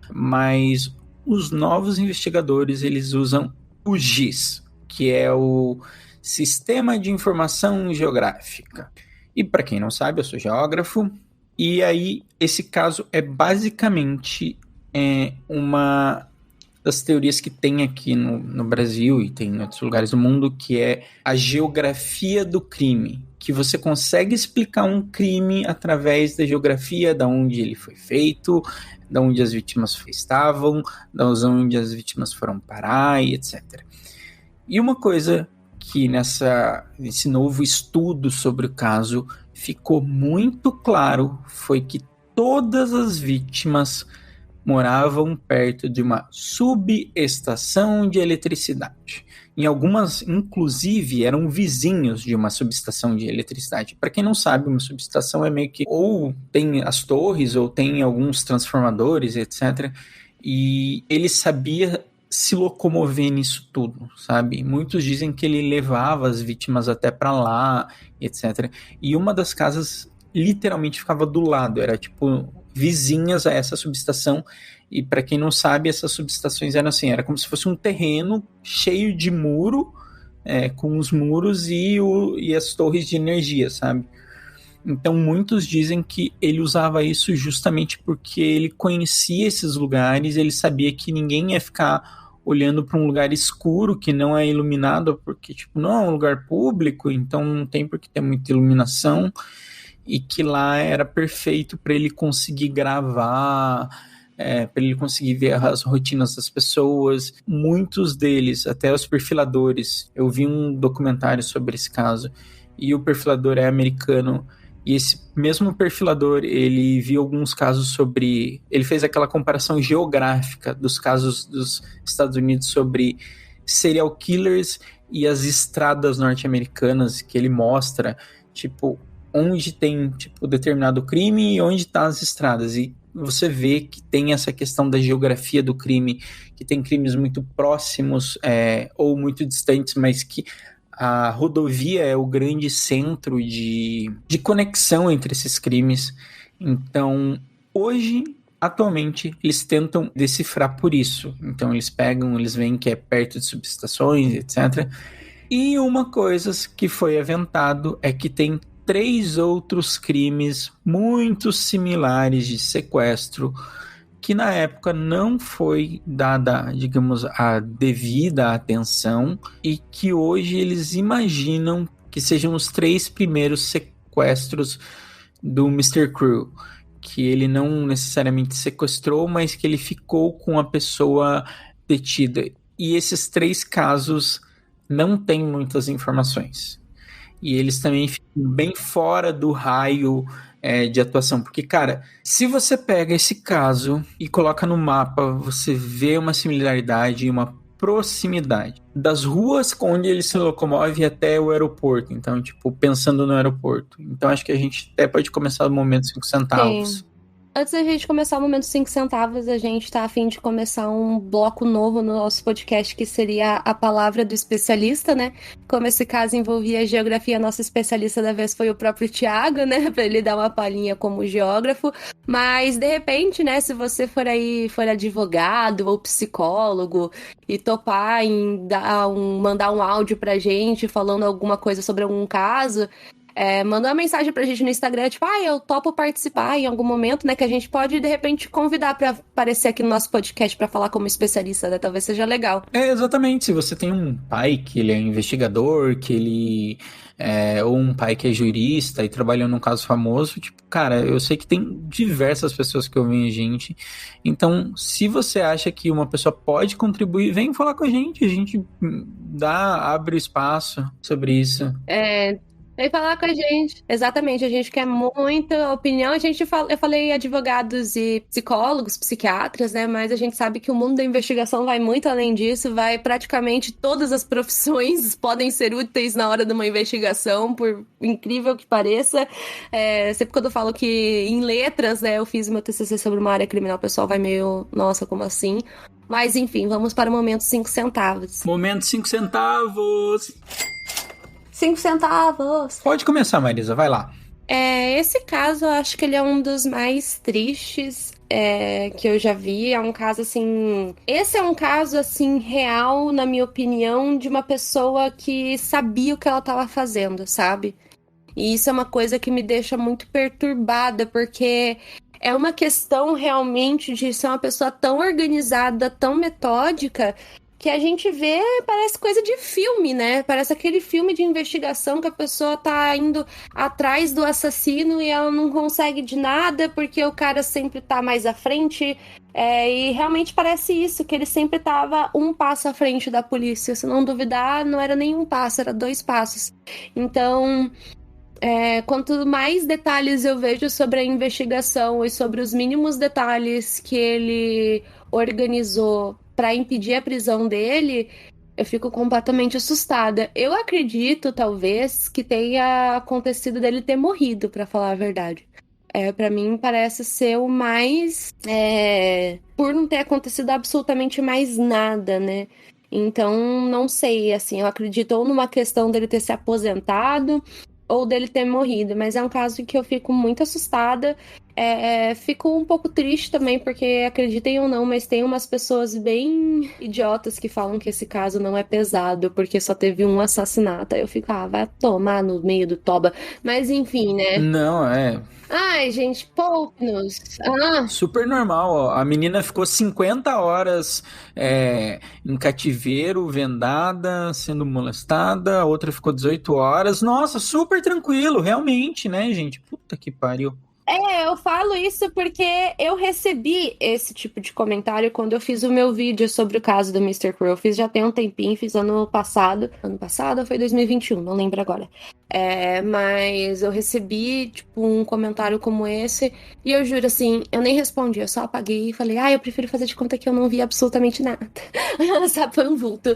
mas os novos investigadores, eles usam o GIS, que é o Sistema de Informação Geográfica. E para quem não sabe, eu sou geógrafo, e aí esse caso é basicamente uma das teorias que tem aqui no Brasil e tem em outros lugares do mundo, que é a geografia do crime, que você consegue explicar um crime através da geografia, da onde ele foi feito, da onde as vítimas estavam, da onde as vítimas foram parar e etc. E uma coisa que nesse novo estudo sobre o caso ficou muito claro foi que todas as vítimas moravam perto de uma subestação de eletricidade. Em algumas, inclusive, eram vizinhos de uma subestação de eletricidade. Para quem não sabe, uma subestação é meio que ou tem as torres ou tem alguns transformadores, etc. E ele sabia se locomover nisso tudo, sabe? Muitos dizem que ele levava as vítimas até para lá, etc. E uma das casas literalmente ficava do lado, era tipo vizinhas a essa subestação. E para quem não sabe, essas subestações eram assim, era como se fosse um terreno cheio de muro, com os muros e as torres de energia, sabe? Então muitos dizem que ele usava isso justamente porque ele conhecia esses lugares, ele sabia que ninguém ia ficar olhando para um lugar escuro que não é iluminado, porque não é um lugar público, então não tem por que ter muita iluminação, e que lá era perfeito para ele conseguir gravar, para ele conseguir ver as rotinas das pessoas. Muitos deles, até os perfiladores, eu vi um documentário sobre esse caso, e o perfilador é americano. E esse mesmo perfilador, ele viu alguns casos sobre... Ele fez aquela comparação geográfica dos casos dos Estados Unidos sobre serial killers e as estradas norte-americanas, que ele mostra, onde tem, determinado crime e onde estão as estradas. E você vê que tem essa questão da geografia do crime, que tem crimes muito próximos ou muito distantes, mas que a rodovia é o grande centro de conexão entre esses crimes. Então, hoje, atualmente, eles tentam decifrar por isso. Então, eles veem que é perto de subestações, etc. E uma coisa que foi aventado é que tem 3 outros crimes muito similares de sequestro que na época não foi dada, digamos, a devida atenção e que hoje eles imaginam que sejam os 3 primeiros sequestros do Mr. Crew, que ele não necessariamente sequestrou, mas que ele ficou com a pessoa detida. E esses 3 casos não têm muitas informações. E eles também ficam bem fora do raio de atuação. Porque, cara, se você pega esse caso e coloca no mapa, você vê uma similaridade e uma proximidade das ruas onde ele se locomove até o aeroporto. Então, pensando no aeroporto. Então, acho que a gente até pode começar no momento 5 centavos. Sim. Antes da gente começar o momento 5 centavos, a gente tá a fim de começar um bloco novo no nosso podcast, que seria a palavra do especialista, né? Como esse caso envolvia geografia, nosso especialista da vez foi o próprio Thiago, né? Pra ele dar uma palhinha como geógrafo. Mas, de repente, né? Se você for advogado ou psicólogo e topar em mandar um áudio pra gente falando alguma coisa sobre algum caso... manda uma mensagem pra gente no Instagram, tipo, eu topo participar em algum momento, né, que a gente pode, de repente, convidar pra aparecer aqui no nosso podcast pra falar como especialista, né, talvez seja legal. Exatamente, se você tem um pai que ele é investigador, que ele ou um pai que é jurista e trabalha num caso famoso, tipo, cara, eu sei que tem diversas pessoas que ouvem a gente, então, se você acha que uma pessoa pode contribuir, vem falar com a gente abre espaço sobre isso. Vem falar com a gente. Exatamente, a gente quer muita opinião. Eu falei advogados e psicólogos, psiquiatras, né? Mas a gente sabe que o mundo da investigação vai muito além disso. Vai praticamente todas as profissões podem ser úteis na hora de uma investigação, por incrível que pareça. Sempre quando eu falo que em letras, né? Eu fiz meu TCC sobre uma área criminal, o pessoal vai meio, nossa, como assim? Mas enfim, vamos para o momento 5 centavos. Momento 5 centavos! 5 centavos. Pode começar, Marisa, vai lá. Esse caso, eu acho que ele é um dos mais tristes que eu já vi. É um caso, assim... Esse é um caso, assim, real, na minha opinião, de uma pessoa que sabia o que ela estava fazendo, sabe? E isso é uma coisa que me deixa muito perturbada, porque é uma questão, realmente, de ser uma pessoa tão organizada, tão metódica, que a gente vê, parece coisa de filme, né? Parece aquele filme de investigação que a pessoa tá indo atrás do assassino e ela não consegue de nada porque o cara sempre tá mais à frente. E realmente parece isso, que ele sempre tava um passo à frente da polícia. Se não duvidar, não era nem um passo, era 2 passos. Então, quanto mais detalhes eu vejo sobre a investigação e sobre os mínimos detalhes que ele organizou para impedir a prisão dele, eu fico completamente assustada. Eu acredito, talvez, que tenha acontecido dele ter morrido, para falar a verdade. Para mim, parece ser o mais... por não ter acontecido absolutamente mais nada, né? Então, não sei, assim, eu acredito ou numa questão dele ter se aposentado ou dele ter morrido, mas é um caso que eu fico muito assustada. Fico um pouco triste também, porque acreditem ou não, mas tem umas pessoas bem idiotas que falam que esse caso não é pesado, porque só teve um assassinato. Aí eu fico, vai tomar no meio do toba. Mas enfim, né? Não, Ai, gente, poupe-nos. Super normal, ó. A menina ficou 50 horas em cativeiro, vendada, sendo molestada, a outra ficou 18 horas. Nossa, super tranquilo, realmente, né, gente? Puta que pariu. Eu falo isso porque eu recebi esse tipo de comentário quando eu fiz o meu vídeo sobre o caso do Mr. Crow. Fiz já tem um tempinho, fiz ano passado. Ano passado ou foi 2021, não lembro agora. Mas eu recebi, tipo, um comentário como esse. E eu juro, assim, eu nem respondi. Eu só apaguei e falei, eu prefiro fazer de conta que eu não vi absolutamente nada. Sabe, foi um vulto.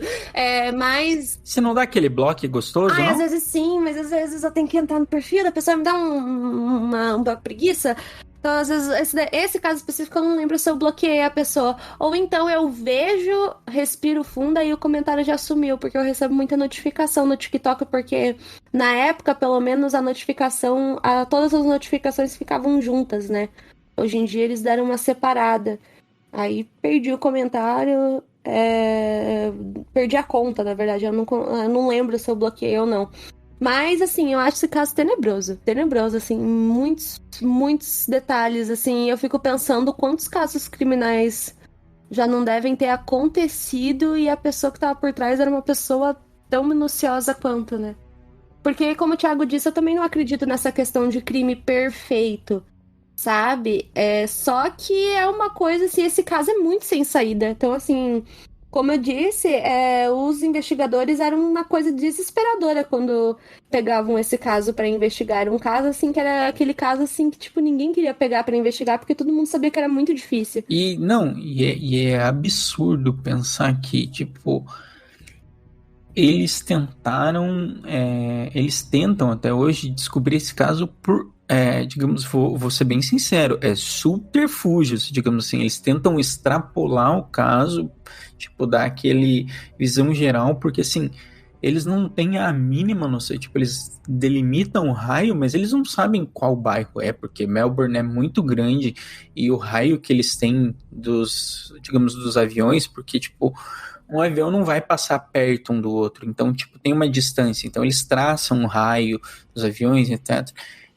Mas... Você não dá aquele bloco gostoso, não? Às vezes sim, mas às vezes eu tenho que entrar no perfil da pessoa, me dá uma preguiça. Então, às vezes, esse caso específico eu não lembro se eu bloqueei a pessoa. Ou então eu vejo, respiro fundo e o comentário já sumiu, porque eu recebo muita notificação no TikTok, porque na época, pelo menos, a notificação, todas as notificações ficavam juntas, né? Hoje em dia eles deram uma separada. Aí perdi o comentário, perdi a conta, na verdade. Eu não lembro se eu bloqueei ou não. Mas, assim, eu acho esse caso tenebroso. Tenebroso, assim, muitos detalhes, assim. Eu fico pensando quantos casos criminais já não devem ter acontecido e a pessoa que tava por trás era uma pessoa tão minuciosa quanto, né? Porque, como o Thiago disse, eu também não acredito nessa questão de crime perfeito, sabe? Só que é uma coisa, assim, esse caso é muito sem saída. Então, assim... Como eu disse, os investigadores eram uma coisa desesperadora quando pegavam esse caso pra investigar. Era um caso, assim, que era aquele caso, assim, que, tipo, ninguém queria pegar pra investigar, porque todo mundo sabia que era muito difícil. E é absurdo pensar que, tipo, eles tentam até hoje descobrir esse caso por... digamos, vou ser bem sincero, subterfúgios, digamos assim, eles tentam extrapolar o caso, tipo, dar aquele visão geral, porque assim, eles não têm a mínima noção, tipo, eles delimitam o raio, mas eles não sabem qual bairro porque Melbourne é muito grande, e o raio que eles têm dos aviões, porque, tipo, um avião não vai passar perto um do outro. Então, tipo, tem uma distância. Então, eles traçam um raio dos aviões, etc.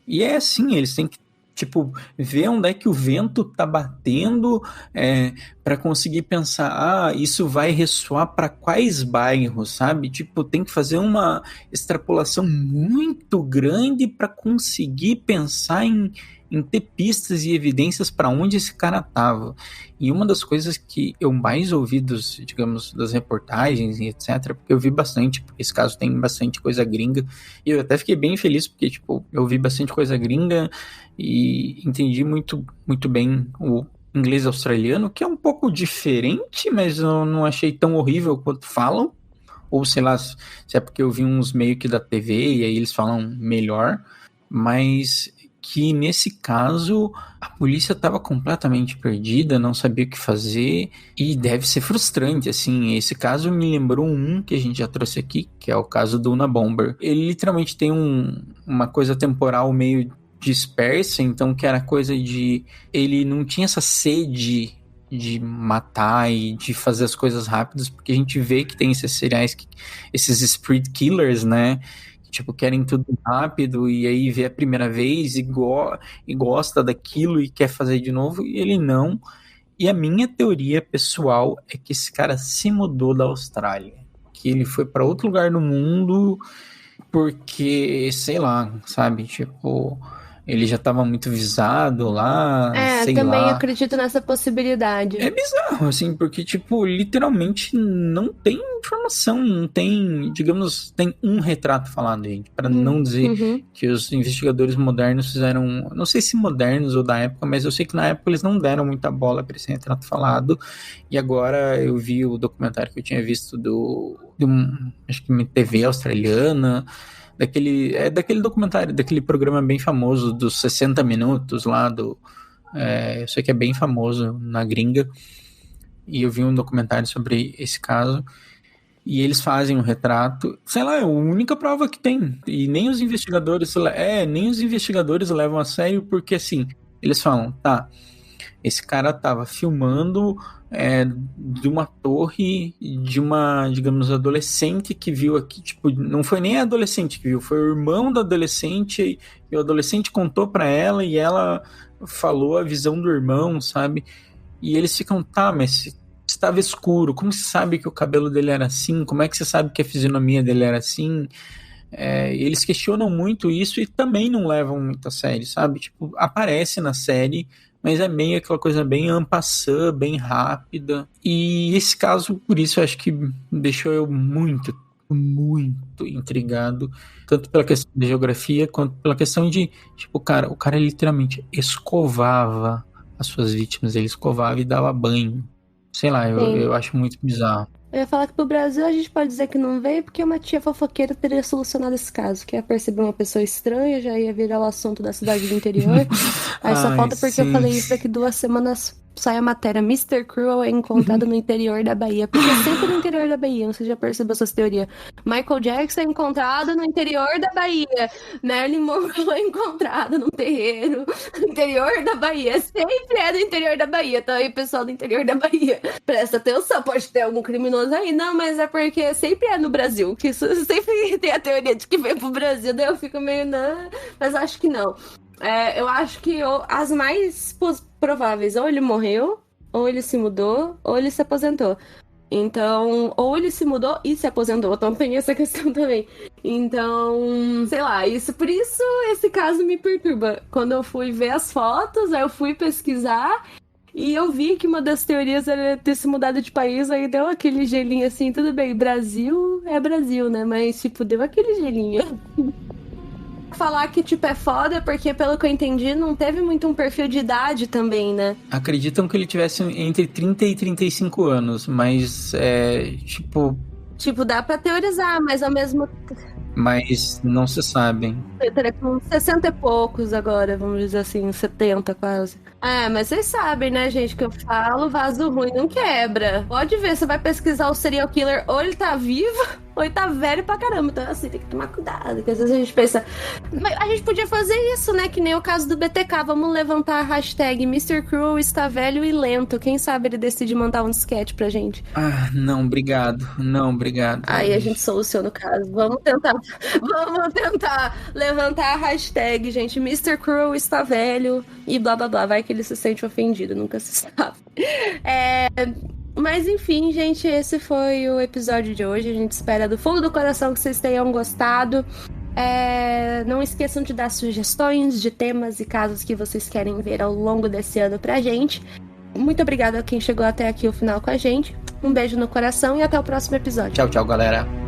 E é assim, eles têm que, tipo, ver onde é que o vento tá batendo para conseguir pensar, isso vai ressoar para quais bairros, sabe? Tipo, tem que fazer uma extrapolação muito grande para conseguir pensar em ter pistas e evidências para onde esse cara tava. E uma das coisas que eu mais ouvi das reportagens e etc, porque eu vi bastante, porque esse caso tem bastante coisa gringa, e eu até fiquei bem feliz, porque, tipo, eu vi bastante coisa gringa e entendi muito, muito bem o inglês australiano, que é um pouco diferente, mas eu não achei tão horrível quanto falam, ou sei lá, se é porque eu vi uns meio que da TV, e aí eles falam melhor, mas que nesse caso a polícia estava completamente perdida, não sabia o que fazer, e deve ser frustrante, assim. Esse caso me lembrou um que a gente já trouxe aqui, que é o caso do Unabomber. Ele literalmente tem uma coisa temporal meio dispersa, então que era coisa de... ele não tinha essa sede de matar e de fazer as coisas rápidas, porque a gente vê que tem esses seriais, esses spree killers, né? Tipo, querem tudo rápido e aí vê a primeira vez e gosta daquilo e quer fazer de novo, e ele não. E a minha teoria pessoal é que esse cara se mudou da Austrália, que ele foi para outro lugar do mundo porque, sei lá, sabe, tipo, ele já estava muito visado lá, sei também lá. acredito nessa possibilidade. É bizarro, assim, porque, tipo, literalmente não tem informação, não tem, digamos, tem um retrato falado, gente, para não dizer que os investigadores modernos fizeram, não sei se modernos ou da época, mas eu sei que na época eles não deram muita bola para esse retrato falado, e agora eu vi o documentário que eu tinha visto acho que uma TV australiana, daquele documentário, daquele programa bem famoso dos 60 minutos lá eu sei que é bem famoso na gringa, e eu vi um documentário sobre esse caso, e eles fazem um retrato, sei lá, é a única prova que tem, e nem os investigadores levam a sério, porque assim, eles falam, tá, esse cara tava filmando de uma torre de uma, digamos, adolescente que viu aqui, tipo, não foi nem a adolescente que viu, foi o irmão da adolescente, e o adolescente contou pra ela, e ela falou a visão do irmão, sabe? E eles ficam, tá, mas estava escuro, como você sabe que o cabelo dele era assim? Como é que você sabe que a fisionomia dele era assim? Eles questionam muito isso e também não levam muito a sério, sabe? Tipo, aparece na série, mas é meio aquela coisa bem en passant, bem rápida. E esse caso, por isso, eu acho que deixou eu muito, muito intrigado, tanto pela questão da geografia, quanto pela questão de, tipo, o cara literalmente escovava as suas vítimas, ele escovava e dava banho. Sei lá, eu acho muito bizarro. Eu ia falar que pro Brasil a gente pode dizer que não veio porque uma tia fofoqueira teria solucionado esse caso, que ia perceber uma pessoa estranha, já ia virar o assunto da cidade do interior. Aí só falta porque eu falei isso, daqui 2 semanas sai a matéria, Mr. Cruel é encontrado no interior da Bahia, porque é sempre no interior da Bahia, você já percebeu essa teoria. Michael Jackson é encontrado no interior da Bahia, Marilyn Monroe é encontrado num terreiro no interior da Bahia, sempre é do interior da Bahia, então aí pessoal do interior da Bahia, presta atenção, pode ter algum criminoso aí, não, mas é porque sempre é no Brasil, que isso sempre tem a teoria de que veio pro Brasil, daí eu fico meio, não, mas acho que não. Eu acho que as mais prováveis, ou ele morreu, ou ele se mudou, ou ele se aposentou. Então, ou ele se mudou e se aposentou, então tem essa questão também. Então, sei lá, por isso esse caso me perturba. Quando eu fui ver as fotos, aí eu fui pesquisar e eu vi que uma das teorias era ter se mudado de país, aí deu aquele gelinho assim, tudo bem, Brasil é Brasil, né? Mas, tipo, deu aquele gelinho. Falar que, tipo, é foda, porque pelo que eu entendi, não teve muito um perfil de idade também, né? Acreditam que ele tivesse entre 30 e 35 anos, mas tipo... Tipo, dá pra teorizar, mas ao mesmo... Mas não se sabe. Eu teria com 60 e poucos agora, vamos dizer assim, 70 quase. Mas vocês sabem, né, gente, que eu falo, vaso ruim não quebra. Pode ver, você vai pesquisar o serial killer, ou ele tá vivo... ou tá velho pra caramba. Então, assim, tem que tomar cuidado. Porque às vezes a gente pensa, mas a gente podia fazer isso, né? Que nem o caso do BTK. Vamos levantar a hashtag Mr. Cruel está velho e lento. Quem sabe ele decide mandar um sketch pra gente. Ah, não, obrigado. Não, obrigado. Aí a gente soluciona o caso. Vamos tentar levantar a hashtag, gente. Mr. Cruel está velho e blá blá blá. Vai que ele se sente ofendido, nunca se sabe. Mas enfim, gente, esse foi o episódio de hoje. A gente espera do fundo do coração que vocês tenham gostado. Não esqueçam de dar sugestões de temas e casos que vocês querem ver ao longo desse ano pra gente. Muito obrigada a quem chegou até aqui o final com a gente. Um beijo no coração e até o próximo episódio. Tchau, tchau, galera.